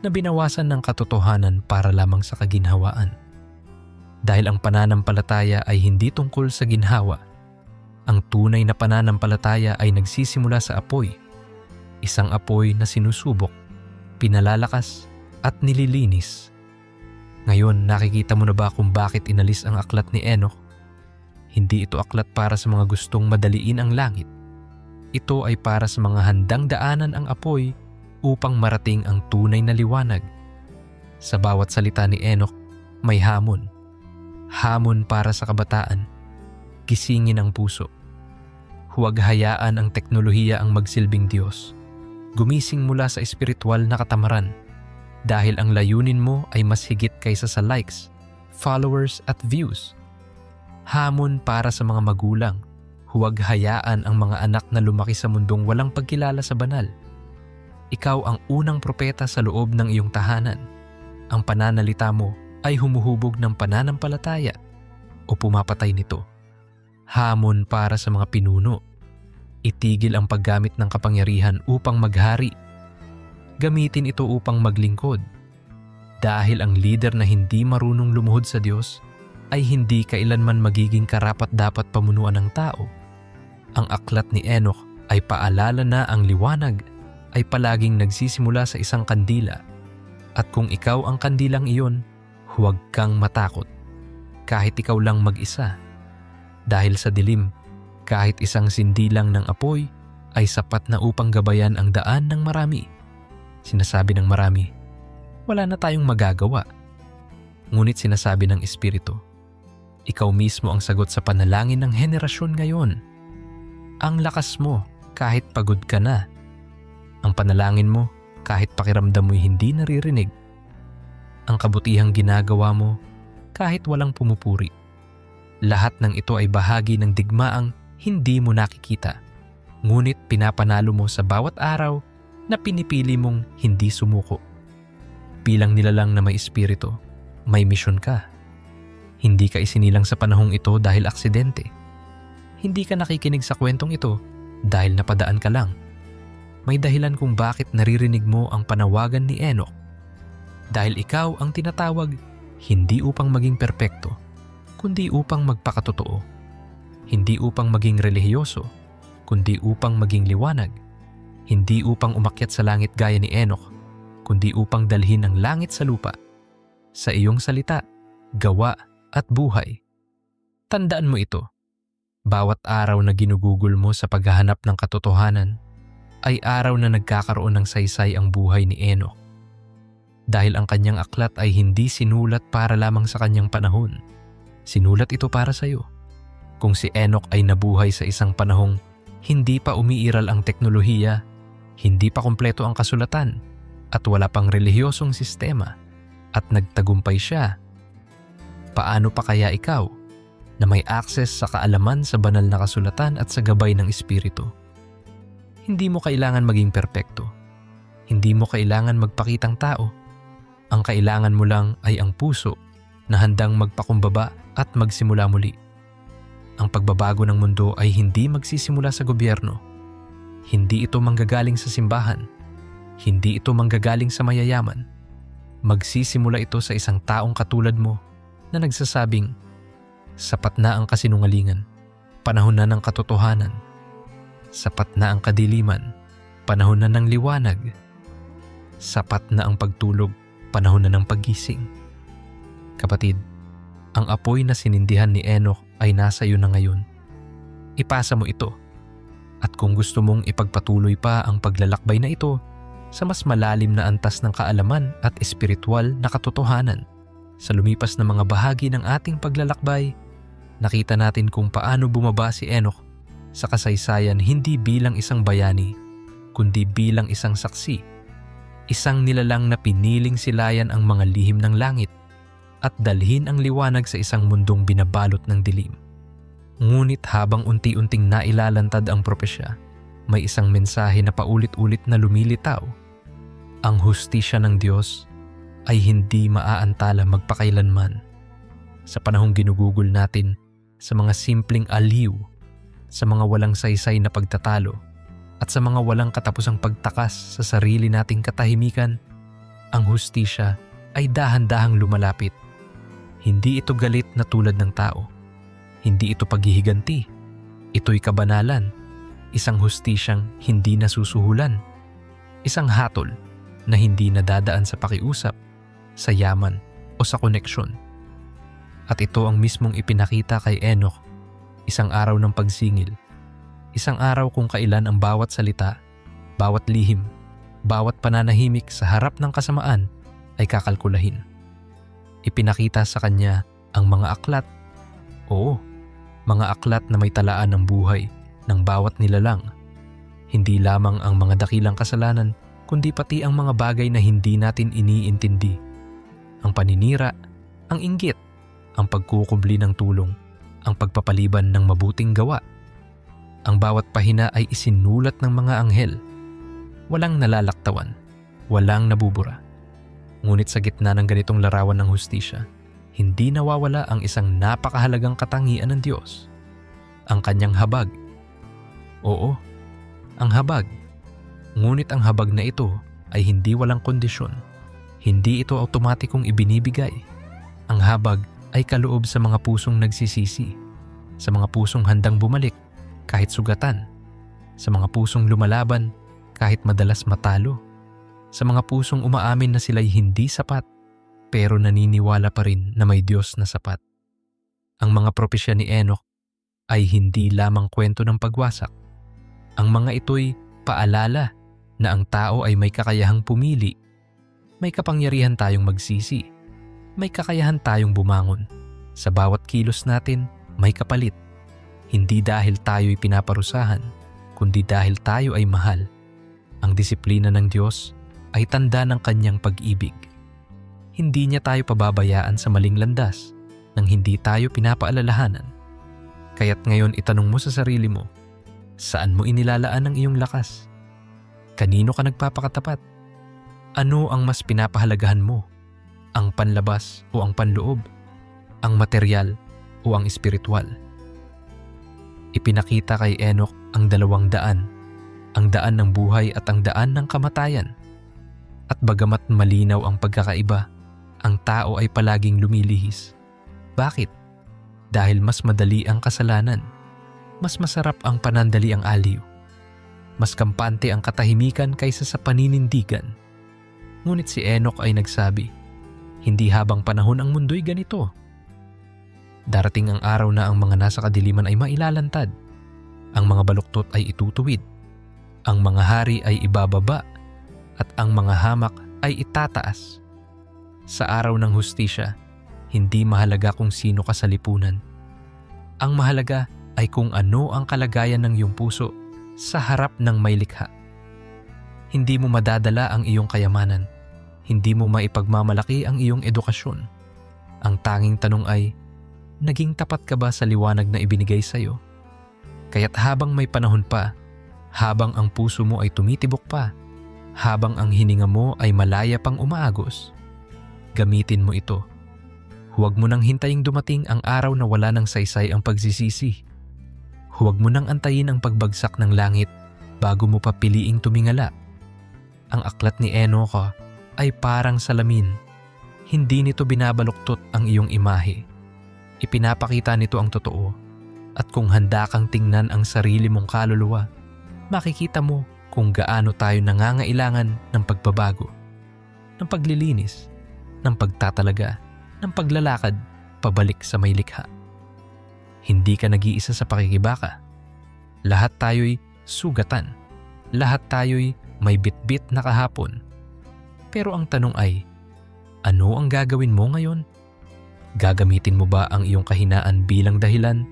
na binawasan ng katotohanan para lamang sa kaginhawaan. Dahil ang pananampalataya ay hindi tungkol sa ginhawa. Ang tunay na pananampalataya ay nagsisimula sa apoy. Isang apoy na sinusubok, pinalalakas at nililinis. Ngayon, nakikita mo na ba kung bakit inalis ang aklat ni Enoch? Hindi ito aklat para sa mga gustong madaliin ang langit. Ito ay para sa mga handang daanan ang apoy upang marating ang tunay na liwanag. Sa bawat salita ni Enoch, may hamon. Hamon para sa kabataan. Gisingin ang puso. Huwag hayaan ang teknolohiya ang magsilbing Diyos. Gumising mula sa espiritual na katamaran dahil ang layunin mo ay mas higit kaysa sa likes, followers at views. Hamon para sa mga magulang. Huwag hayaan ang mga anak na lumaki sa mundong walang pagkilala sa banal. Ikaw ang unang propeta sa loob ng iyong tahanan. Ang pananalita mo ay humuhubog ng pananampalataya o pumapatay nito. Hamon para sa mga pinuno. Itigil ang paggamit ng kapangyarihan upang maghari. Gamitin ito upang maglingkod. Dahil ang leader na hindi marunong lumuhod sa Diyos ay hindi kailanman magiging karapat-dapat pamunuan ng tao. Ang aklat ni Enoch ay paalala na ang liwanag ay palaging nagsisimula sa isang kandila. At kung ikaw ang kandilang iyon, huwag kang matakot. Kahit ikaw lang mag-isa. Dahil sa dilim, kahit isang sindilang ng apoy ay sapat na upang gabayan ang daan ng marami. Sinasabi ng marami, wala na tayong magagawa. Ngunit sinasabi ng Espiritu, ikaw mismo ang sagot sa panalangin ng henerasyon ngayon. Ang lakas mo kahit pagod ka na. Ang panalangin mo kahit pakiramdam mo'y hindi naririnig. Ang kabutihang ginagawa mo kahit walang pumupuri. Lahat ng ito ay bahagi ng digmaang hindi mo nakikita. Ngunit pinapanalo mo sa bawat araw na pinipili mong hindi sumuko. Bilang nilalang na may espiritu, may misyon ka. Hindi ka isinilang sa panahong ito dahil aksidente. Hindi ka nakikinig sa kwentong ito dahil napadaan ka lang. May dahilan kung bakit naririnig mo ang panawagan ni Enoch. Dahil ikaw ang tinatawag, hindi upang maging perpekto, kundi upang magpakatotoo. Hindi upang maging relihiyoso, kundi upang maging liwanag. Hindi upang umakyat sa langit gaya ni Enoch, kundi upang dalhin ang langit sa lupa. Sa iyong salita, gawa at buhay. Tandaan mo ito. Bawat araw na ginugugol mo sa paghahanap ng katotohanan ay araw na nagkakaroon ng saysay ang buhay ni Enoch. Dahil ang kanyang aklat ay hindi sinulat para lamang sa kanyang panahon. Sinulat ito para sa iyo. Kung si Enoch ay nabuhay sa isang panahong hindi pa umiiral ang teknolohiya, hindi pa kumpleto ang kasulatan, at wala pang relihiyosong sistema, at nagtagumpay siya, paano pa kaya ikaw na may access sa kaalaman sa banal na kasulatan at sa gabay ng Espiritu? Hindi mo kailangan maging perpekto. Hindi mo kailangan magpakitang tao. Ang kailangan mo lang ay ang puso na handang magpakumbaba at magsimula muli. Ang pagbabago ng mundo ay hindi magsisimula sa gobyerno. Hindi ito manggagaling sa simbahan. Hindi ito manggagaling sa mayayaman. Magsisimula ito sa isang taong katulad mo na nagsasabing, sapat na ang kasinungalingan, panahon na ng katotohanan. Sapat na ang kadiliman, panahon na ng liwanag. Sapat na ang pagtulog, panahon na ng paggising. Kapatid, ang apoy na sinindihan ni Enoch ay nasa iyo na ngayon. Ipasa mo ito. At kung gusto mong ipagpatuloy pa ang paglalakbay na ito sa mas malalim na antas ng kaalaman at espiritual na katotohanan sa lumipas na mga bahagi ng ating paglalakbay, nakita natin kung paano bumaba si Enoch sa kasaysayan hindi bilang isang bayani, kundi bilang isang saksi, isang nilalang na piniling silayan ang mga lihim ng langit at dalhin ang liwanag sa isang mundong binabalot ng dilim. Ngunit habang unti-unting nailalantad ang propesya, may isang mensahe na paulit-ulit na lumilitaw. Ang hustisya ng Diyos ay hindi maaantala magpakailanman. Sa panahong ginugugol natin sa mga simpleng aliw, sa mga walang saysay na pagtatalo, at sa mga walang katapusang pagtakas sa sarili nating katahimikan, ang hustisya ay dahan-dahang lumalapit. Hindi ito galit na tulad ng tao. Hindi ito paghihiganti. Ito'y kabanalan. Isang hustisyang hindi nasusuhulan. Isang hatol na hindi nadadaan sa pakiusap, sa yaman o sa koneksyon. At ito ang mismong ipinakita kay Enoch, isang araw ng pagsingil. Isang araw kung kailan ang bawat salita, bawat lihim, bawat pananahimik sa harap ng kasamaan ay kakalkulahin. Ipinakita sa kanya ang mga aklat. Oo, mga aklat na may talaan ng buhay ng bawat nilalang. Hindi lamang ang mga dakilang kasalanan, kundi pati ang mga bagay na hindi natin iniintindi. Ang paninira, ang inggit, ang pagkukubli ng tulong, ang pagpapaliban ng mabuting gawa. Ang bawat pahina ay isinulat ng mga anghel. Walang nalalaktawan, walang nabubura. Ngunit sa gitna ng ganitong larawan ng hustisya, hindi nawawala ang isang napakahalagang katangian ng Diyos. Ang kanyang habag. Oo, ang habag. Ngunit ang habag na ito ay hindi walang kondisyon. Hindi ito automatikong ibinibigay. Ang habag ay kaloob sa mga pusong nagsisisi, sa mga pusong handang bumalik kahit sugatan, sa mga pusong lumalaban kahit madalas matalo, sa mga pusong umaamin na sila'y hindi sapat pero naniniwala pa rin na may Diyos na sapat. Ang mga propesya ni Enoch ay hindi lamang kwento ng pagwasak. Ang mga ito'y paalala na ang tao ay may kakayahang pumili. May kapangyarihan tayong magsisi. May kakayahan tayong bumangon. Sa bawat kilos natin, may kapalit. Hindi dahil tayo'y pinaparusahan, kundi dahil tayo ay mahal. Ang disiplina ng Diyos ay tanda ng kanyang pag-ibig. Hindi niya tayo pababayaan sa maling landas nang hindi tayo pinapaalalahanan. Kaya't ngayon itanong mo sa sarili mo, saan mo inilalaan ang iyong lakas? Kanino ka nagpapakatapat? Ano ang mas pinapahalagahan mo? Ang panlabas o ang panloob? Ang material o ang espiritual? Ipinakita kay Enoch ang dalawang daan, ang daan ng buhay at ang daan ng kamatayan. At bagamat malinaw ang pagkakaiba, ang tao ay palaging lumilihis. Bakit? Dahil mas madali ang kasalanan, mas masarap ang panandaliang aliw, mas kampante ang katahimikan kaysa sa paninindigan. Ngunit si Enoch ay nagsabi, hindi habang panahon ang mundo'y ganito. Darating ang araw na ang mga nasa kadiliman ay mailalantad, ang mga baluktot ay itutuwid, ang mga hari ay ibababa, at ang mga hamak ay itataas. Sa araw ng hustisya, hindi mahalaga kung sino ka sa lipunan. Ang mahalaga ay kung ano ang kalagayan ng iyong puso sa harap ng may likha. Hindi mo madadala ang iyong kayamanan. Hindi mo maipagmamalaki ang iyong edukasyon. Ang tanging tanong ay, naging tapat ka ba sa liwanag na ibinigay sa iyo? Kaya't habang may panahon pa, habang ang puso mo ay tumitibok pa, habang ang hininga mo ay malaya pang umaagos, gamitin mo ito. Huwag mo nang hintaying dumating ang araw na wala ng saysay ang pagsisisi. Huwag mo nang antayin ang pagbagsak ng langit bago mo pa piliing tumingala. Ang aklat ni Enoch ay parang salamin. Hindi nito binabaluktot ang iyong imahe. Ipinapakita nito ang totoo. At kung handa kang tingnan ang sarili mong kaluluwa, makikita mo kung gaano tayo nangangailangan ng pagbabago, ng paglilinis, ng pagtatalaga, ng paglalakad pabalik sa may likha. Hindi ka nag-iisa sa pakikibaka. Lahat tayo'y sugatan. Lahat tayo'y may bitbit na kahapon. Pero ang tanong ay, ano ang gagawin mo ngayon? Gagamitin mo ba ang iyong kahinaan bilang dahilan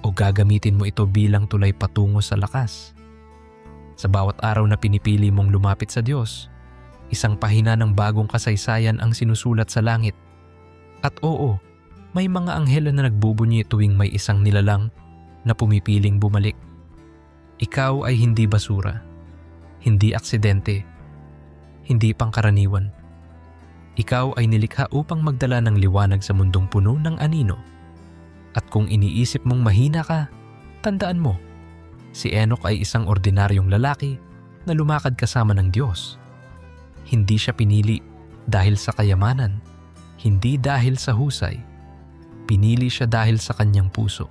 o gagamitin mo ito bilang tulay patungo sa lakas? Sa bawat araw na pinipili mong lumapit sa Diyos, isang pahina ng bagong kasaysayan ang sinusulat sa langit. At oo, may mga anghel na nagbubunyi tuwing may isang nilalang na pumipiling bumalik. Ikaw ay hindi basura, hindi aksidente, hindi pangkaraniwan. Ikaw ay nilikha upang magdala ng liwanag sa mundong puno ng anino. At kung iniisip mong mahina ka, tandaan mo, si Enoch ay isang ordinaryong lalaki na lumakad kasama ng Diyos. Hindi siya pinili dahil sa kayamanan, hindi dahil sa husay. Pinili siya dahil sa kanyang puso,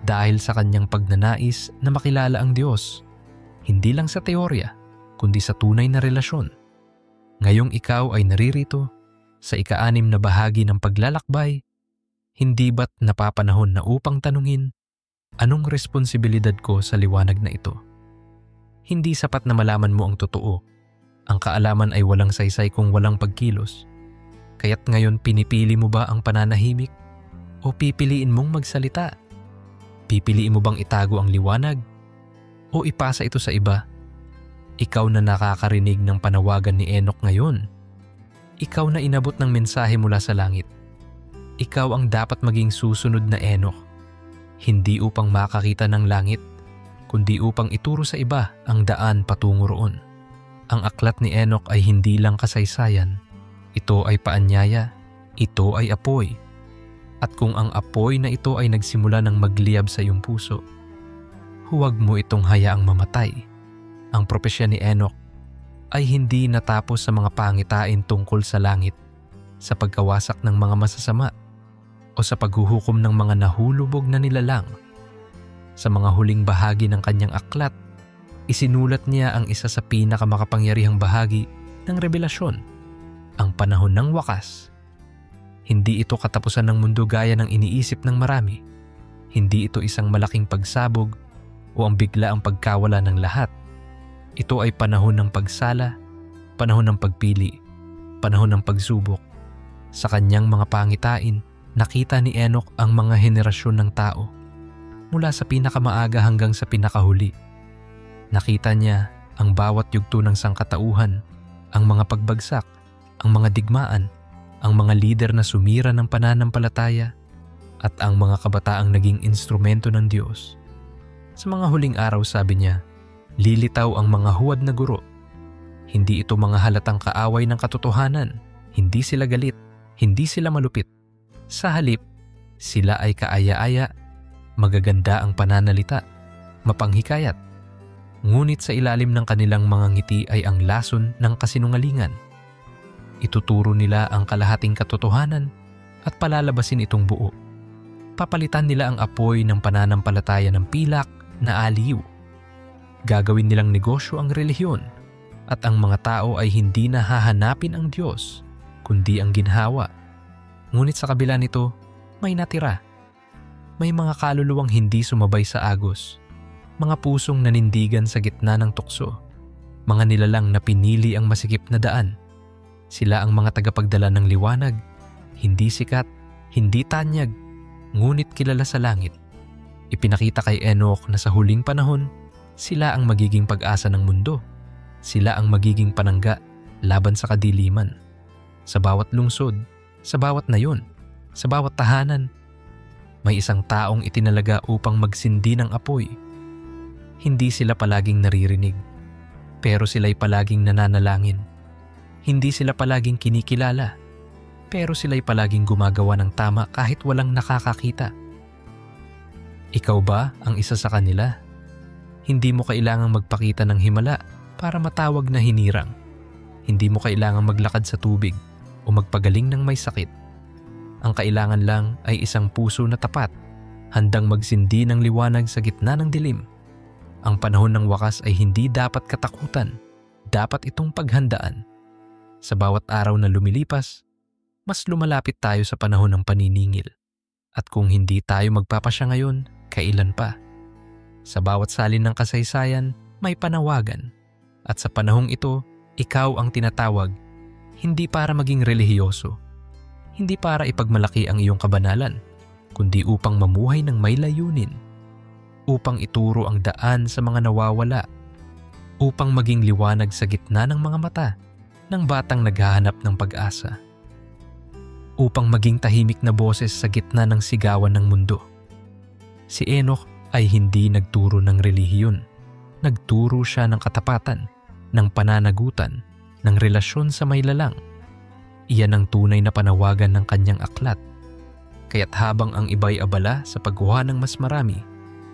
dahil sa kanyang pagnanais na makilala ang Diyos, hindi lang sa teorya, kundi sa tunay na relasyon. Ngayong ikaw ay naririto sa ika-6 na bahagi ng paglalakbay, hindi ba't napapanahon na upang tanungin, anong responsibilidad ko sa liwanag na ito? Hindi sapat na malaman mo ang totoo. Ang kaalaman ay walang saysay kung walang pagkilos. Kaya't ngayon pinipili mo ba ang pananahimik o pipiliin mong magsalita? Pipiliin mo bang itago ang liwanag o ipasa ito sa iba? Ikaw na nakakarinig ng panawagan ni Enoch ngayon. Ikaw na inabot ng mensahe mula sa langit. Ikaw ang dapat maging susunod na Enoch. Hindi upang makakita ng langit, kundi upang ituro sa iba ang daan patungo roon. Ang aklat ni Enoch ay hindi lang kasaysayan. Ito ay paanyaya. Ito ay apoy. At kung ang apoy na ito ay nagsimula ng magliyab sa iyong puso, huwag mo itong hayaang mamatay. Ang propesya ni Enoch ay hindi natapos sa mga pangitain tungkol sa langit, sa pagkawasak ng mga masasama, o sa paghuhukom ng mga nahulubog na nilalang. Sa mga huling bahagi ng kanyang aklat, isinulat niya ang isa sa pinakamakapangyarihang bahagi ng revelasyon, ang panahon ng wakas. Hindi ito katapusan ng mundo gaya ng iniisip ng marami. Hindi ito isang malaking pagsabog o ang biglaang pagkawala ng lahat. Ito ay panahon ng pagsala, panahon ng pagpili, panahon ng pagsubok. Sa kanyang mga pangitain, nakita ni Enoch ang mga henerasyon ng tao, mula sa pinakamaaga hanggang sa pinakahuli. Nakita niya ang bawat yugto ng sangkatauhan, ang mga pagbagsak, ang mga digmaan, ang mga lider na sumira ng pananampalataya, at ang mga kabataang naging instrumento ng Diyos. Sa mga huling araw, sabi niya, lilitaw ang mga huwad na guro. Hindi ito mga halatang kaaway ng katotohanan. Hindi sila galit. Hindi sila malupit. Sa halip, sila ay kaaya-aya, magaganda ang pananalita, mapanghikayat. Ngunit sa ilalim ng kanilang mga ngiti ay ang lason ng kasinungalingan. Ituturo nila ang kalahating katotohanan at palalabasin itong buo. Papalitan nila ang apoy ng pananampalataya ng pilak na aliw. Gagawin nilang negosyo ang relihiyon at ang mga tao ay hindi na hahanapin ang Diyos, kundi ang ginhawa. Ngunit sa kabila nito, may natira. May mga kaluluwang hindi sumabay sa agos, mga pusong nanindigan sa gitna ng tukso, mga nilalang na pinili ang masikip na daan. Sila ang mga tagapagdala ng liwanag, hindi sikat, hindi tanyag, ngunit kilala sa langit. Ipinakita kay Enoch na sa huling panahon, sila ang magiging pag-asa ng mundo. Sila ang magiging panangga laban sa kadiliman. Sa bawat lungsod, sa bawat nayon, sa bawat tahanan, may isang taong itinalaga upang magsindi ng apoy. Hindi sila palaging naririnig, pero sila'y palaging nananalangin. Hindi sila palaging kinikilala, pero sila'y palaging gumagawa ng tama kahit walang nakakakita. Ikaw ba ang isa sa kanila? Hindi mo kailangang magpakita ng himala para matawag na hinirang. Hindi mo kailangang maglakad sa tubig o magpagaling ng may sakit. Ang kailangan lang ay isang puso na tapat, handang magsindi ng liwanag sa gitna ng dilim. Ang panahon ng wakas ay hindi dapat katakutan, dapat itong paghandaan. Sa bawat araw na lumilipas, mas lumalapit tayo sa panahon ng paniningil. At kung hindi tayo magpapasya ngayon, kailan pa? Sa bawat salin ng kasaysayan, may panawagan. At sa panahong ito, ikaw ang tinatawag, hindi para maging relihiyoso, hindi para ipagmalaki ang iyong kabanalan, kundi upang mamuhay ng may layunin, upang ituro ang daan sa mga nawawala, upang maging liwanag sa gitna ng mga mata ng batang naghahanap ng pag-asa, upang maging tahimik na boses sa gitna ng sigawan ng mundo. Si Enoch ay hindi nagturo ng relihiyon. Nagturo siya ng katapatan, ng pananagutan, ng relasyon sa may lalang. Iyan ang tunay na panawagan ng kanyang aklat. Kaya't habang ang iba'y abala sa pagkuha ng mas marami,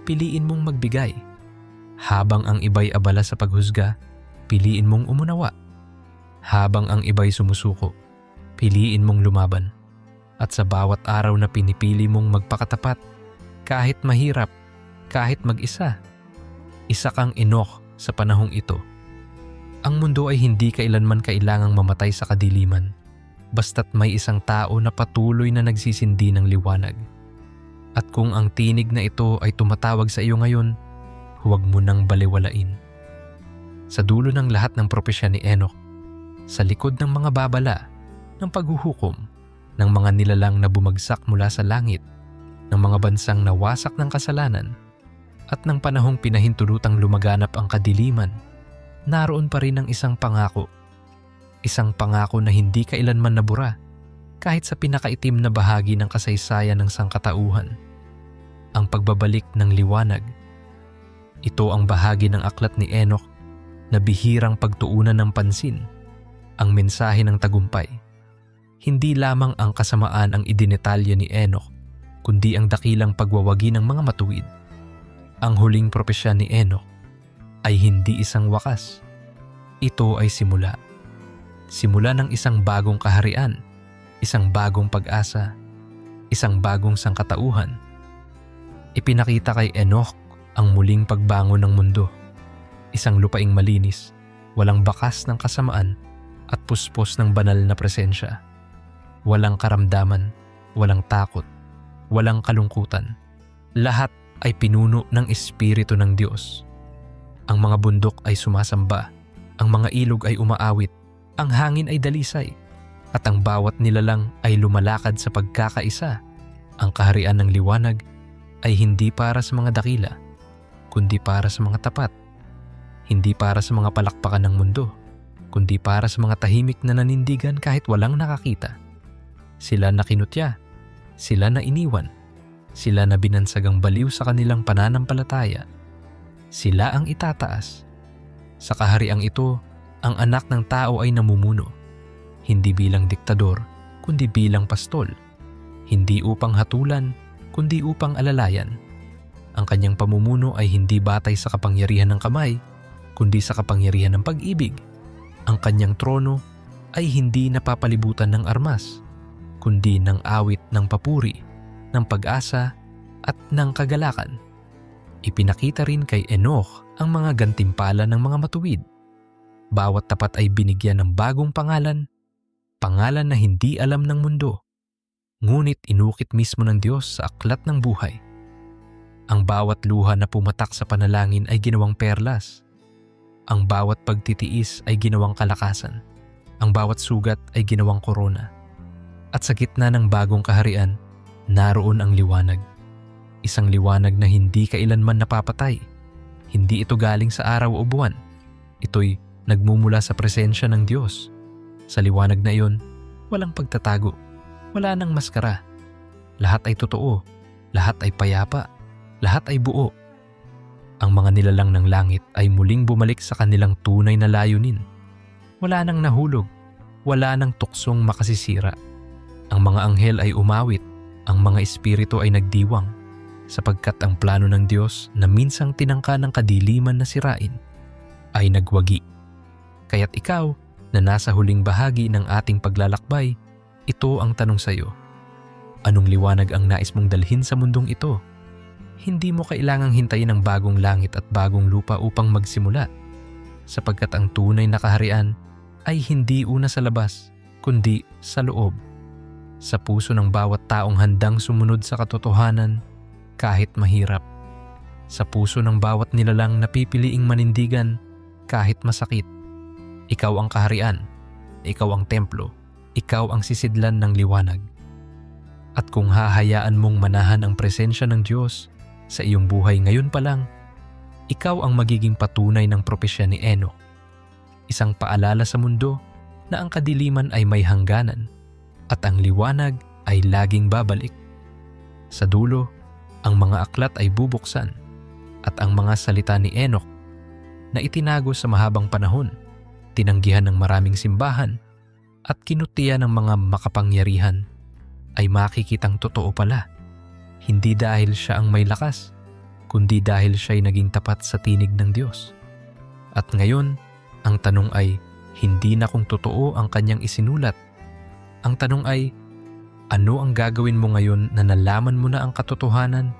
piliin mong magbigay. Habang ang iba'y abala sa paghusga, piliin mong umunawa. Habang ang iba'y sumusuko, piliin mong lumaban. At sa bawat araw na pinipili mong magpakatapat, kahit mahirap, kahit mag-isa, isa kang Enoch sa panahong ito. Ang mundo ay hindi kailanman kailangang mamatay sa kadiliman, basta't may isang tao na patuloy na nagsisindi ng liwanag. At kung ang tinig na ito ay tumatawag sa iyo ngayon, huwag mo nang balewalain. Sa dulo ng lahat ng propesya ni Enoch, sa likod ng mga babala, ng paghuhukom, ng mga nilalang na bumagsak mula sa langit, ng mga bansang nawasak ng kasalanan, at ng panahong pinahintulutang lumaganap ang kadiliman, naroon pa rin ang isang pangako. Isang pangako na hindi kailanman nabura, kahit sa pinakaitim na bahagi ng kasaysayan ng sangkatauhan. Ang pagbabalik ng liwanag. Ito ang bahagi ng aklat ni Enoch na bihirang pagtuunan ng pansin, ang mensahe ng tagumpay. Hindi lamang ang kasamaan ang idinetalya ni Enoch, kundi ang dakilang pagwawagi ng mga matuwid. Ang huling propesya ni Enoch ay hindi isang wakas. Ito ay simula. Simula ng isang bagong kaharian, isang bagong pag-asa, isang bagong sangkatauhan. Ipinakita kay Enoch ang muling pagbangon ng mundo. Isang lupaing malinis, walang bakas ng kasamaan at puspos ng banal na presensya. Walang karamdaman, walang takot, walang kalungkutan. Lahat ay pinuno ng Espiritu ng Diyos. Ang mga bundok ay sumasamba, ang mga ilog ay umaawit, ang hangin ay dalisay, at ang bawat nilalang ay lumalakad sa pagkakaisa. Ang kaharian ng liwanag ay hindi para sa mga dakila, kundi para sa mga tapat. Hindi para sa mga palakpakan ng mundo, kundi para sa mga tahimik na nanindigan kahit walang nakakita. Sila na kinutya, sila na iniwan, sila na binansagang baliw sa kanilang pananampalataya. Sila ang itataas. Sa kahariang ito, ang anak ng tao ay namumuno, hindi bilang diktador, kundi bilang pastol. Hindi upang hatulan, kundi upang alalayan. Ang kanyang pamumuno ay hindi batay sa kapangyarihan ng kamay, kundi sa kapangyarihan ng pag-ibig. Ang kanyang trono ay hindi napapalibutan ng armas, kundi ng awit ng papuri, ng pag-asa at ng kagalakan. Ipinakita rin kay Enoch ang mga gantimpala ng mga matuwid. Bawat tapat ay binigyan ng bagong pangalan, pangalan na hindi alam ng mundo, ngunit inukit mismo ng Diyos sa aklat ng buhay. Ang bawat luha na pumatak sa panalangin ay ginawang perlas. Ang bawat pagtitiis ay ginawang kalakasan. Ang bawat sugat ay ginawang korona. At sa gitna ng bagong kaharian, naroon ang liwanag. Isang liwanag na hindi kailanman napapatay. Hindi ito galing sa araw o buwan. Ito'y nagmumula sa presensya ng Diyos. Sa liwanag na iyon, walang pagtatago. Wala nang maskara. Lahat ay totoo. Lahat ay payapa. Lahat ay buo. Ang mga nilalang ng langit ay muling bumalik sa kanilang tunay na layunin. Wala nang nahulog. Wala nang tuksong makasisira. Ang mga anghel ay umawit. Ang mga espiritu ay nagdiwang, sapagkat ang plano ng Diyos na minsang tinangka ng kadiliman na sirain ay nagwagi. Kaya't ikaw na nasa huling bahagi ng ating paglalakbay, ito ang tanong sa iyo. Anong liwanag ang nais mong dalhin sa mundong ito? Hindi mo kailangang hintayin ang bagong langit at bagong lupa upang magsimula, sapagkat ang tunay na kaharian ay hindi una sa labas, kundi sa loob. Sa puso ng bawat taong handang sumunod sa katotohanan kahit mahirap. Sa puso ng bawat nilalang napipiliing manindigan kahit masakit. Ikaw ang kaharian, ikaw ang templo, ikaw ang sisidlan ng liwanag. At kung hahayaan mong manahan ang presensya ng Diyos sa iyong buhay ngayon pa lang, ikaw ang magiging patunay ng propesya ni Enoch. Isang paalala sa mundo na ang kadiliman ay may hangganan at ang liwanag ay laging babalik. Sa dulo, ang mga aklat ay bubuksan at ang mga salita ni Enoch na itinago sa mahabang panahon, tinanggihan ng maraming simbahan at kinutiya ng mga makapangyarihan ay makikitang totoo pala. Hindi dahil siya ang may lakas, kundi dahil siya'y naging tapat sa tinig ng Diyos. At ngayon, ang tanong ay hindi na kung totoo ang kanyang isinulat. Ang tanong ay, ano ang gagawin mo ngayon na nalaman mo na ang katotohanan?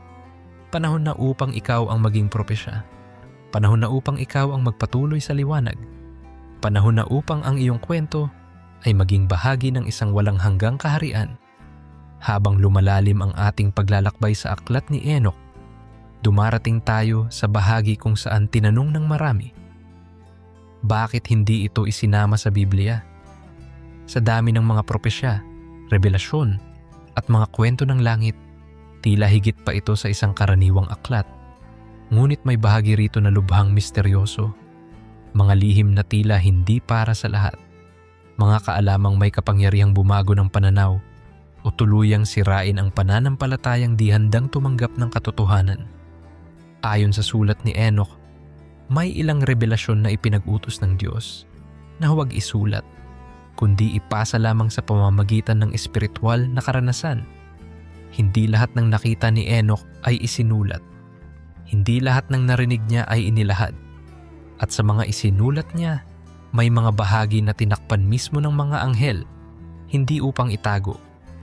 Panahon na upang ikaw ang maging propesya. Panahon na upang ikaw ang magpatuloy sa liwanag. Panahon na upang ang iyong kwento ay maging bahagi ng isang walang hanggang kaharian. Habang lumalalim ang ating paglalakbay sa aklat ni Enoch, dumarating tayo sa bahagi kung saan tinanong ng marami, bakit hindi ito isinama sa Biblia? Sa dami ng mga propesya, revelasyon, at mga kwento ng langit, tila higit pa ito sa isang karaniwang aklat. Ngunit may bahagi rito na lubhang misteryoso, mga lihim na tila hindi para sa lahat, mga kaalamang may kapangyarihang bumago ng pananaw o tuluyang sirain ang pananampalatayang di handang tumanggap ng katotohanan. Ayon sa sulat ni Enoch, may ilang revelasyon na ipinag-utos ng Diyos na huwag isulat, kundi ipasa lamang sa pamamagitan ng espiritual na karanasan. Hindi lahat ng nakita ni Enoch ay isinulat. Hindi lahat ng narinig niya ay inilahad. At sa mga isinulat niya, may mga bahagi na tinakpan mismo ng mga anghel, hindi upang itago,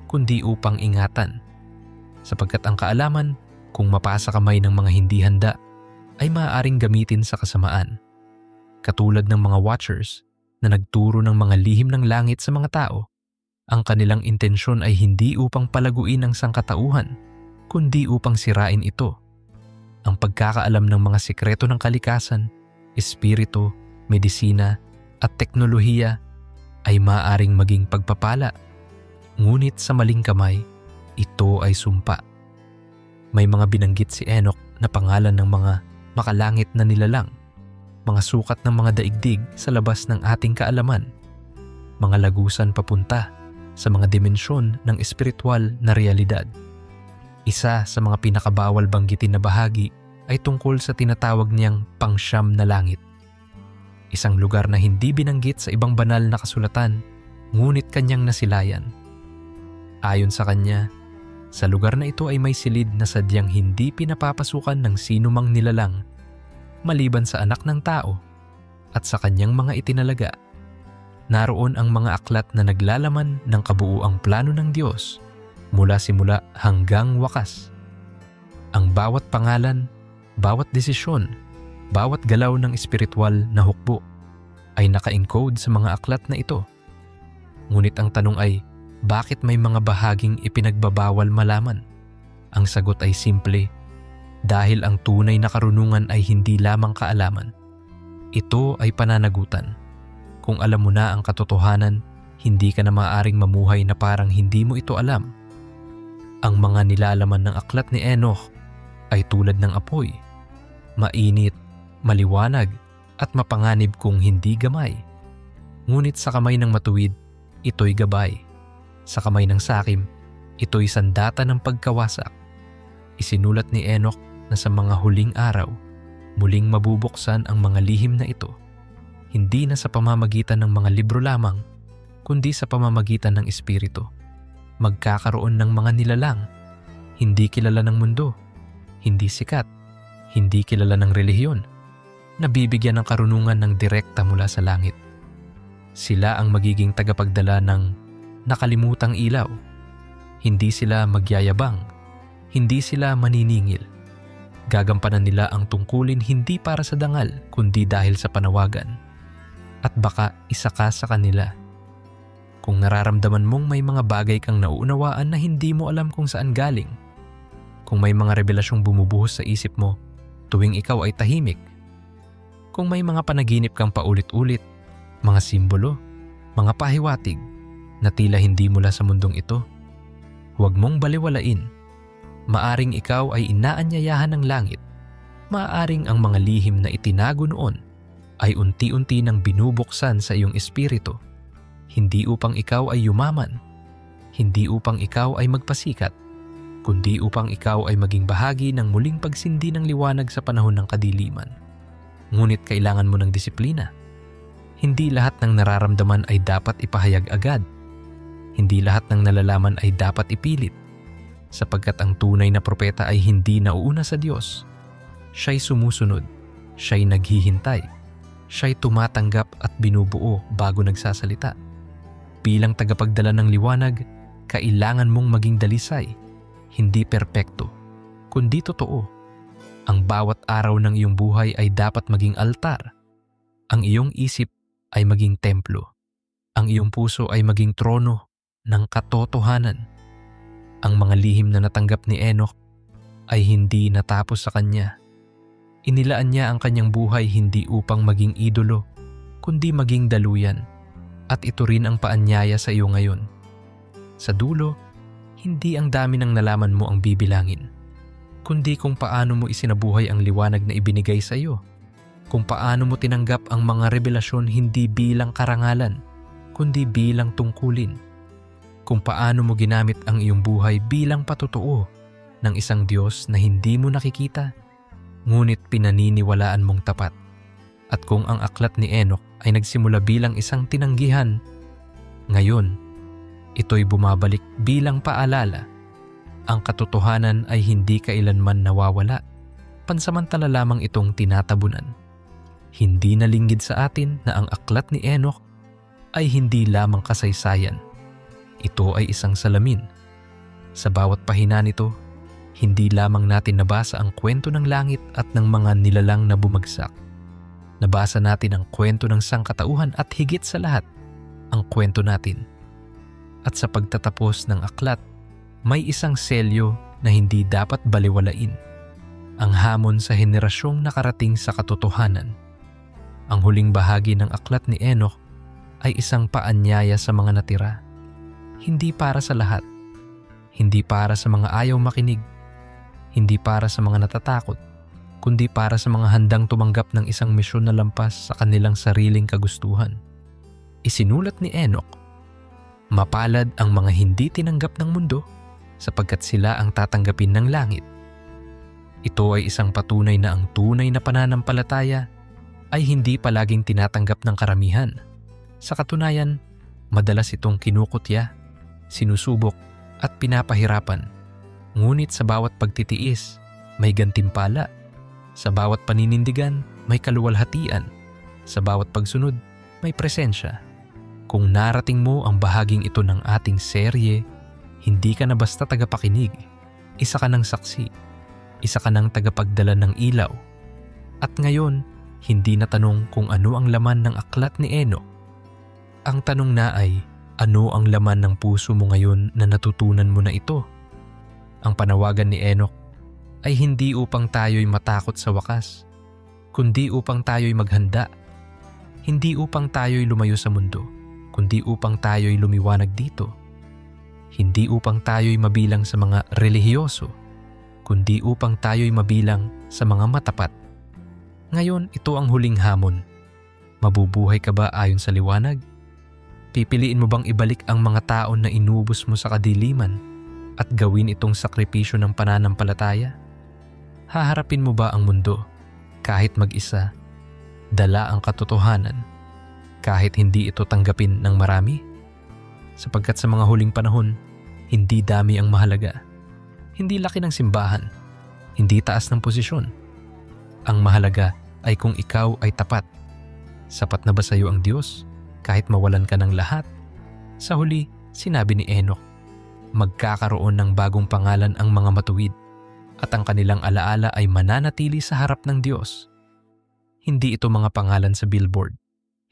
kundi upang ingatan. Sapagkat ang kaalaman, kung mapasa kamay ng mga hindi handa, ay maaaring gamitin sa kasamaan. Katulad ng mga watchers na nagturo ng mga lihim ng langit sa mga tao, ang kanilang intensyon ay hindi upang palaguin ang sangkatauhan, kundi upang sirain ito. Ang pagkakaalam ng mga sikreto ng kalikasan, espiritu, medisina, at teknolohiya ay maaaring maging pagpapala. Ngunit sa maling kamay, ito ay sumpa. May mga binanggit si Enoch na pangalan ng mga makalangit na nilalang, mga sukat ng mga daigdig sa labas ng ating kaalaman, mga lagusan papunta sa mga dimensyon ng espiritual na realidad. Isa sa mga pinakabawal banggitin na bahagi ay tungkol sa tinatawag niyang pangsyam na langit. Isang lugar na hindi binanggit sa ibang banal na kasulatan, ngunit kanyang nasilayan. Ayon sa kanya, sa lugar na ito ay may silid na sadyang hindi pinapapasukan ng sinumang nilalang, maliban sa anak ng tao at sa kanyang mga itinalaga. Naroon ang mga aklat na naglalaman ng kabuuang plano ng Diyos mula simula hanggang wakas. Ang bawat pangalan, bawat desisyon, bawat galaw ng espiritual na hukbo ay naka-encode sa mga aklat na ito. Ngunit ang tanong ay, bakit may mga bahaging ipinagbabawal malaman? Ang sagot ay simple, dahil ang tunay na karunungan ay hindi lamang kaalaman. Ito ay pananagutan. Kung alam mo na ang katotohanan, hindi ka na maaaring mamuhay na parang hindi mo ito alam. Ang mga nilalaman ng aklat ni Enoch ay tulad ng apoy, mainit, maliwanag, at mapanganib kung hindi gamay. Ngunit sa kamay ng matuwid, ito'y gabay. Sa kamay ng sakim, ito'y sandata ng pagkawasak. Isinulat ni Enoch na sa mga huling araw, muling mabubuksan ang mga lihim na ito. Hindi na sa pamamagitan ng mga libro lamang, kundi sa pamamagitan ng espiritu. Magkakaroon ng mga nilalang, hindi kilala ng mundo, hindi sikat, hindi kilala ng relihiyon, nabibigyan ng karunungan ng direkta mula sa langit. Sila ang magiging tagapagdala ng nakalimutang ilaw. Hindi sila magyayabang, hindi sila maniningil. Gagampanan nila ang tungkulin hindi para sa dangal, kundi dahil sa panawagan. At baka isa ka sa kanila. Kung nararamdaman mong may mga bagay kang nauunawaan na hindi mo alam kung saan galing, kung may mga revelasyong bumubuhos sa isip mo tuwing ikaw ay tahimik, kung may mga panaginip kang paulit-ulit, mga simbolo, mga pahiwatig na tila hindi mula sa mundong ito, Huwag mong balewalain. Maaring ikaw ay inaanyayahan ng langit. Maaring ang mga lihim na itinago noon ay unti-unti nang binubuksan sa iyong espiritu. Hindi upang ikaw ay yumaman, hindi upang ikaw ay magpasikat, kundi upang ikaw ay maging bahagi ng muling pagsindi ng liwanag sa panahon ng kadiliman. Ngunit kailangan mo ng disiplina. Hindi lahat ng nararamdaman ay dapat ipahayag agad. Hindi lahat ng nalalaman ay dapat ipilit, sapagkat ang tunay na propeta ay hindi nauuna sa Diyos. Siya'y sumusunod, siya'y naghihintay, siya'y tumatanggap at binubuo bago nagsasalita. Bilang tagapagdala ng liwanag, kailangan mong maging dalisay, hindi perpekto, kundi totoo. Ang bawat araw ng iyong buhay ay dapat maging altar. Ang iyong isip ay maging templo. Ang iyong puso ay maging trono ng katotohanan. Ang mga lihim na natanggap ni Enoch ay hindi natapos sa kanya. Inilaan niya ang kanyang buhay hindi upang maging idolo, kundi maging daluyan. At ito rin ang paanyaya sa iyo ngayon. Sa dulo, hindi ang dami ng nalaman mo ang bibilangin, kundi kung paano mo isinabuhay ang liwanag na ibinigay sa iyo. Kung paano mo tinanggap ang mga revelasyon hindi bilang karangalan, kundi bilang tungkulin. Kung paano mo ginamit ang iyong buhay bilang patotoo ng isang Diyos na hindi mo nakikita, ngunit pinaniniwalaan mong tapat. At kung ang aklat ni Enoch ay nagsimula bilang isang tinanggihan, ngayon, ito'y bumabalik bilang paalala. Ang katotohanan ay hindi kailanman nawawala. Pansamantala lamang itong tinatabunan. Hindi nalinggid sa atin na ang aklat ni Enoch ay hindi lamang kasaysayan. Ito ay isang salamin. Sa bawat pahina nito, hindi lamang natin nabasa ang kwento ng langit at ng mga nilalang na bumagsak. Nabasa natin ang kwento ng sangkatauhan at higit sa lahat, ang kwento natin. At sa pagtatapos ng aklat, may isang selyo na hindi dapat balewalain. Ang hamon sa henerasyong nakarating sa katotohanan. Ang huling bahagi ng aklat ni Enoch ay isang paanyaya sa mga natira. Hindi para sa lahat. Hindi para sa mga ayaw makinig. Hindi para sa mga natatakot, kundi para sa mga handang tumanggap ng isang misyon na lampas sa kanilang sariling kagustuhan. Isinulat ni Enoch, mapalad ang mga hindi tinanggap ng mundo sapagkat sila ang tatanggapin ng langit. Ito ay isang patunay na ang tunay na pananampalataya ay hindi palaging tinatanggap ng karamihan. Sa katunayan, madalas itong kinukutya, sinusubok at pinapahirapan. Ngunit sa bawat pagtitiis, may gantimpala. Sa bawat paninindigan, may kaluwalhatian. Sa bawat pagsunod, may presensya. Kung narating mo ang bahaging ito ng ating serye, hindi ka na basta tagapakinig. Isa ka ng saksi. Isa ka ng tagapagdala ng ilaw. At ngayon, hindi na tanong kung ano ang laman ng aklat ni Enoch. Ang tanong na ay, ano ang laman ng puso mo ngayon na natutunan mo na ito? Ang panawagan ni Enoch ay hindi upang tayo'y matakot sa wakas, kundi upang tayo'y maghanda. Hindi upang tayo'y lumayo sa mundo, kundi upang tayo'y lumiwanag dito. Hindi upang tayo'y mabilang sa mga relihiyoso, kundi upang tayo'y mabilang sa mga matapat. Ngayon, ito ang huling hamon. Mabubuhay ka ba ayon sa liwanag? Pipiliin mo bang ibalik ang mga taon na inubos mo sa kadiliman at gawin itong sakripisyo ng pananampalataya? Haharapin mo ba ang mundo kahit mag-isa, dala ang katotohanan, kahit hindi ito tanggapin ng marami? Sapagkat sa mga huling panahon, hindi dami ang mahalaga. Hindi laki ng simbahan, hindi taas ng posisyon. Ang mahalaga ay kung ikaw ay tapat. Sapat na ba sa iyo ang Diyos kahit mawalan ka ng lahat? Sa huli, sinabi ni Enoch, magkakaroon ng bagong pangalan ang mga matuwid at ang kanilang alaala ay mananatili sa harap ng Diyos. Hindi ito mga pangalan sa billboard.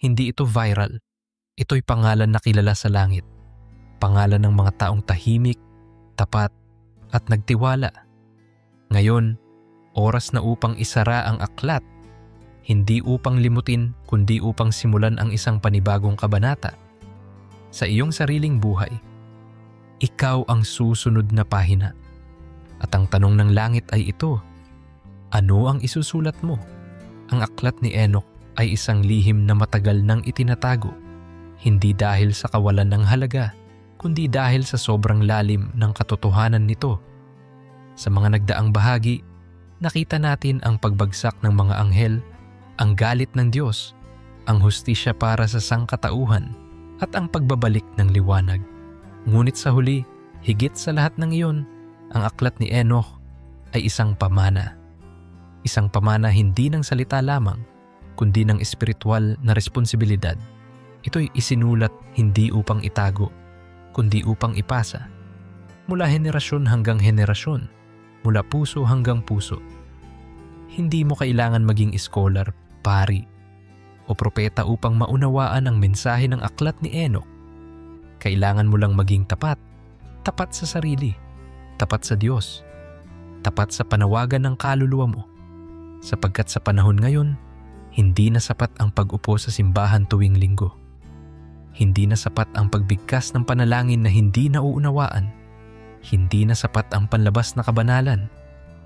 Hindi ito viral. Ito'y pangalan na kilala sa langit. Pangalan ng mga taong tahimik, tapat, at nagtiwala. Ngayon, oras na upang isara ang aklat. Hindi upang limutin, kundi upang simulan ang isang panibagong kabanata. Sa iyong sariling buhay, ikaw ang susunod na pahina. At ang tanong ng langit ay ito, ano ang isusulat mo? Ang aklat ni Enoch ay isang lihim na matagal nang itinatago, hindi dahil sa kawalan ng halaga, kundi dahil sa sobrang lalim ng katotohanan nito. Sa mga nagdaang bahagi, nakita natin ang pagbagsak ng mga anghel, ang galit ng Diyos, ang hustisya para sa sangkatauhan, at ang pagbabalik ng liwanag. Ngunit sa huli, higit sa lahat ng iyon, ang aklat ni Enoch ay isang pamana. Isang pamana hindi ng salita lamang, kundi ng espiritual na responsibilidad. Ito'y isinulat hindi upang itago, kundi upang ipasa. Mula henerasyon hanggang henerasyon, mula puso hanggang puso. Hindi mo kailangan maging scholar, pari, o propeta upang maunawaan ang mensahe ng aklat ni Enoch. Kailangan mo lang maging tapat. Tapat sa sarili, tapat sa Diyos, tapat sa panawagan ng kaluluwa mo. Sapagkat sa panahon ngayon, hindi na sapat ang pag-upo sa simbahan tuwing linggo. Hindi na sapat ang pagbigkas ng panalangin na hindi nauunawaan. Hindi na sapat ang panlabas na kabanalan.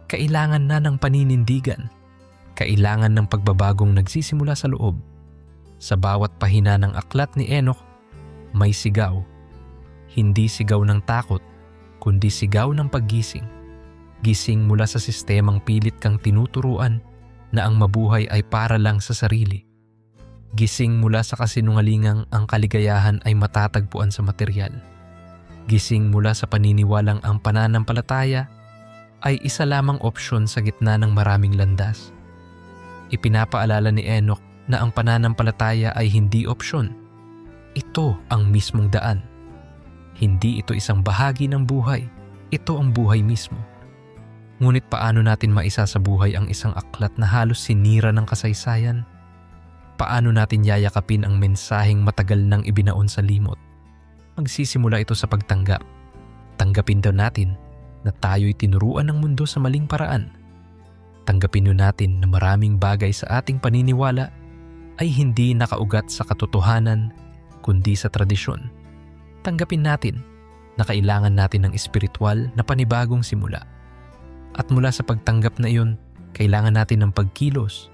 Kailangan na ng paninindigan. Kailangan ng pagbabagong nagsisimula sa loob. Sa bawat pahina ng aklat ni Enoch, may sigaw. Hindi sigaw ng takot, kundi sigaw ng paggising. Gising mula sa sistemang pilit kang tinuturuan na ang mabuhay ay para lang sa sarili. Gising mula sa kasinungalingang ang kaligayahan ay matatagpuan sa material. Gising mula sa paniniwalang ang pananampalataya ay isa lamang opsyon sa gitna ng maraming landas. Ipinapaalala ni Enoch na ang pananampalataya ay hindi opsyon. Ito ang mismong daan. Hindi ito isang bahagi ng buhay. Ito ang buhay mismo. Ngunit paano natin maisa sa buhay ang isang aklat na halos sinira ng kasaysayan? Paano natin yayakapin ang mensaheng matagal nang ibinaon sa limot? Magsisimula ito sa pagtanggap. Tanggapin daw natin na tayo'y tinuruan ng mundo sa maling paraan. Tanggapin nun natin na maraming bagay sa ating paniniwala ay hindi nakaugat sa katotohanan kundi sa tradisyon. Tanggapin natin na kailangan natin ng espiritual na panibagong simula. At mula sa pagtanggap na iyon, kailangan natin ng pagkilos.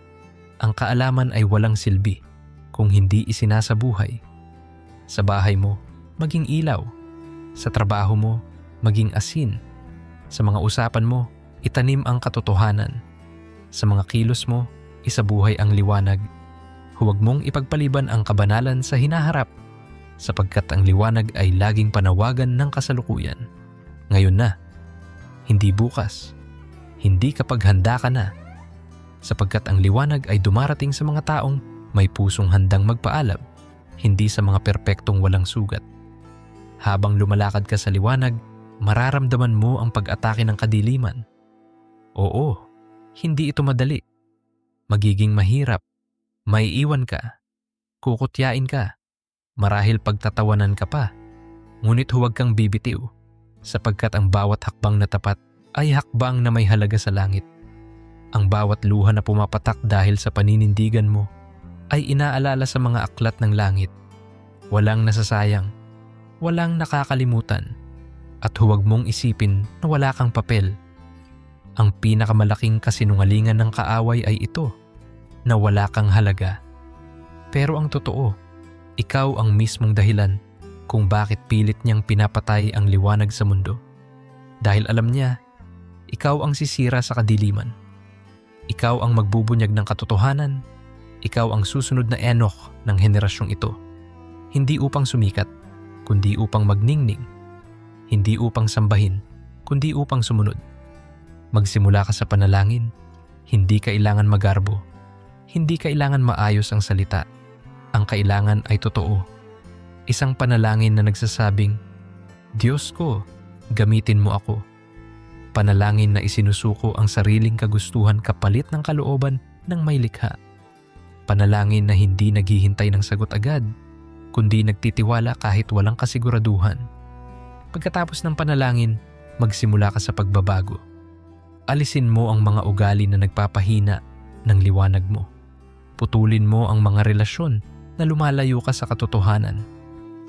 Ang kaalaman ay walang silbi kung hindi isinasabuhay. Sa bahay mo, maging ilaw. Sa trabaho mo, maging asin. Sa mga usapan mo, itanim ang katotohanan. Sa mga kilos mo, isabuhay ang liwanag. Huwag mong ipagpaliban ang kabanalan sa hinaharap, sapagkat ang liwanag ay laging panawagan ng kasalukuyan. Ngayon na, hindi bukas, hindi kapag handa ka na, sapagkat ang liwanag ay dumarating sa mga taong may pusong handang magpaalam, hindi sa mga perpektong walang sugat. Habang lumalakad ka sa liwanag, mararamdaman mo ang pag-atake ng kadiliman. Oo, hindi ito madali. Magiging mahirap, may iwan ka, kukutyain ka, marahil pagtatawanan ka pa. Ngunit huwag kang bibitiw, sapagkat ang bawat hakbang na tapat ay hakbang na may halaga sa langit. Ang bawat luha na pumapatak dahil sa paninindigan mo ay inaalala sa mga aklat ng langit. Walang nasasayang, walang nakakalimutan, at huwag mong isipin na wala kang papel. Ang pinakamalaking kasinungalingan ng kaaway ay ito, na wala kang halaga. Pero ang totoo, ikaw ang mismong dahilan kung bakit pilit niyang pinapatay ang liwanag sa mundo. Dahil alam niya, ikaw ang sisira sa kadiliman. Ikaw ang magbubunyag ng katotohanan. Ikaw ang susunod na Enoch ng henerasyong ito. Hindi upang sumikat, kundi upang magningning. Hindi upang sambahin, kundi upang sumunod. Magsimula ka sa panalangin. Hindi kailangan magarbo. Hindi kailangan maayos ang salita. Ang kailangan ay totoo. Isang panalangin na nagsasabing, Diyos ko, gamitin mo ako. Panalangin na isinusuko ang sariling kagustuhan kapalit ng kalooban ng may likha. Panalangin na hindi naghihintay ng sagot agad, kundi nagtitiwala kahit walang kasiguraduhan. Pagkatapos ng panalangin, magsimula ka sa pagbabago. Alisin mo ang mga ugali na nagpapahina ng liwanag mo. Putulin mo ang mga relasyon na lumalayo ka sa katotohanan.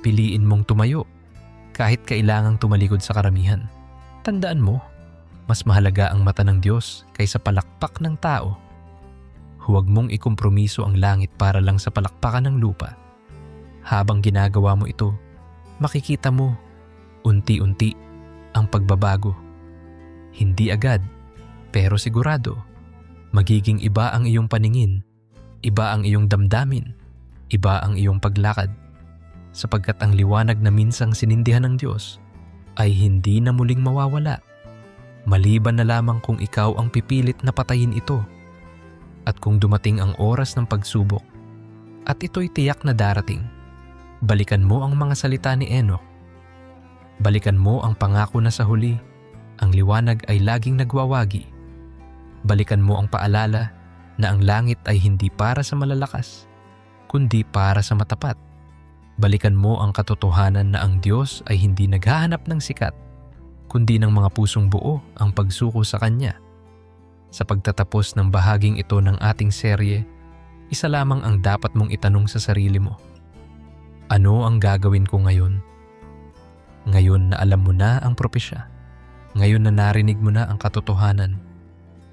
Piliin mong tumayo. kahit kailangang tumalikod sa karamihan. Tandaan mo, mas mahalaga ang mata ng Diyos kaysa palakpak ng tao. Huwag mong ikompromiso ang langit para lang sa palakpakan ng lupa. Habang ginagawa mo ito, makikita mo unti-unti ang pagbabago. Hindi agad, pero sigurado, magiging iba ang iyong paningin, iba ang iyong damdamin, iba ang iyong paglakad, sapagkat ang liwanag na minsang sinindihan ng Diyos ay hindi na muling mawawala, maliban na lamang kung ikaw ang pipilit na patayin ito. At kung dumating ang oras ng pagsubok, at ito'y tiyak na darating, balikan mo ang mga salita ni Enoch. Balikan mo ang pangako na sa huli, ang liwanag ay laging nagwawagi. Balikan mo ang paalala na ang langit ay hindi para sa malalakas, kundi para sa matapat. Balikan mo ang katotohanan na ang Diyos ay hindi naghahanap ng sikat, kundi ng mga pusong buo ang pagsuko sa Kanya. Sa pagtatapos ng bahaging ito ng ating serye, isa lamang ang dapat mong itanong sa sarili mo. Ano ang gagawin ko ngayon? Ngayon na alam mo na ang propesya, ngayon na narinig mo na ang katotohanan,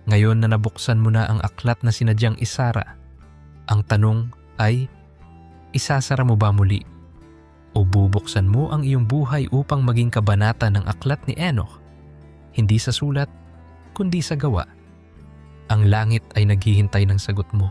ngayon na nabuksan mo na ang aklat na sinadyang isara, ang tanong ay, isasara mo ba muli? O bubuksan mo ang iyong buhay upang maging kabanata ng aklat ni Enoch? Hindi sa sulat, kundi sa gawa. Ang langit ay naghihintay ng sagot mo.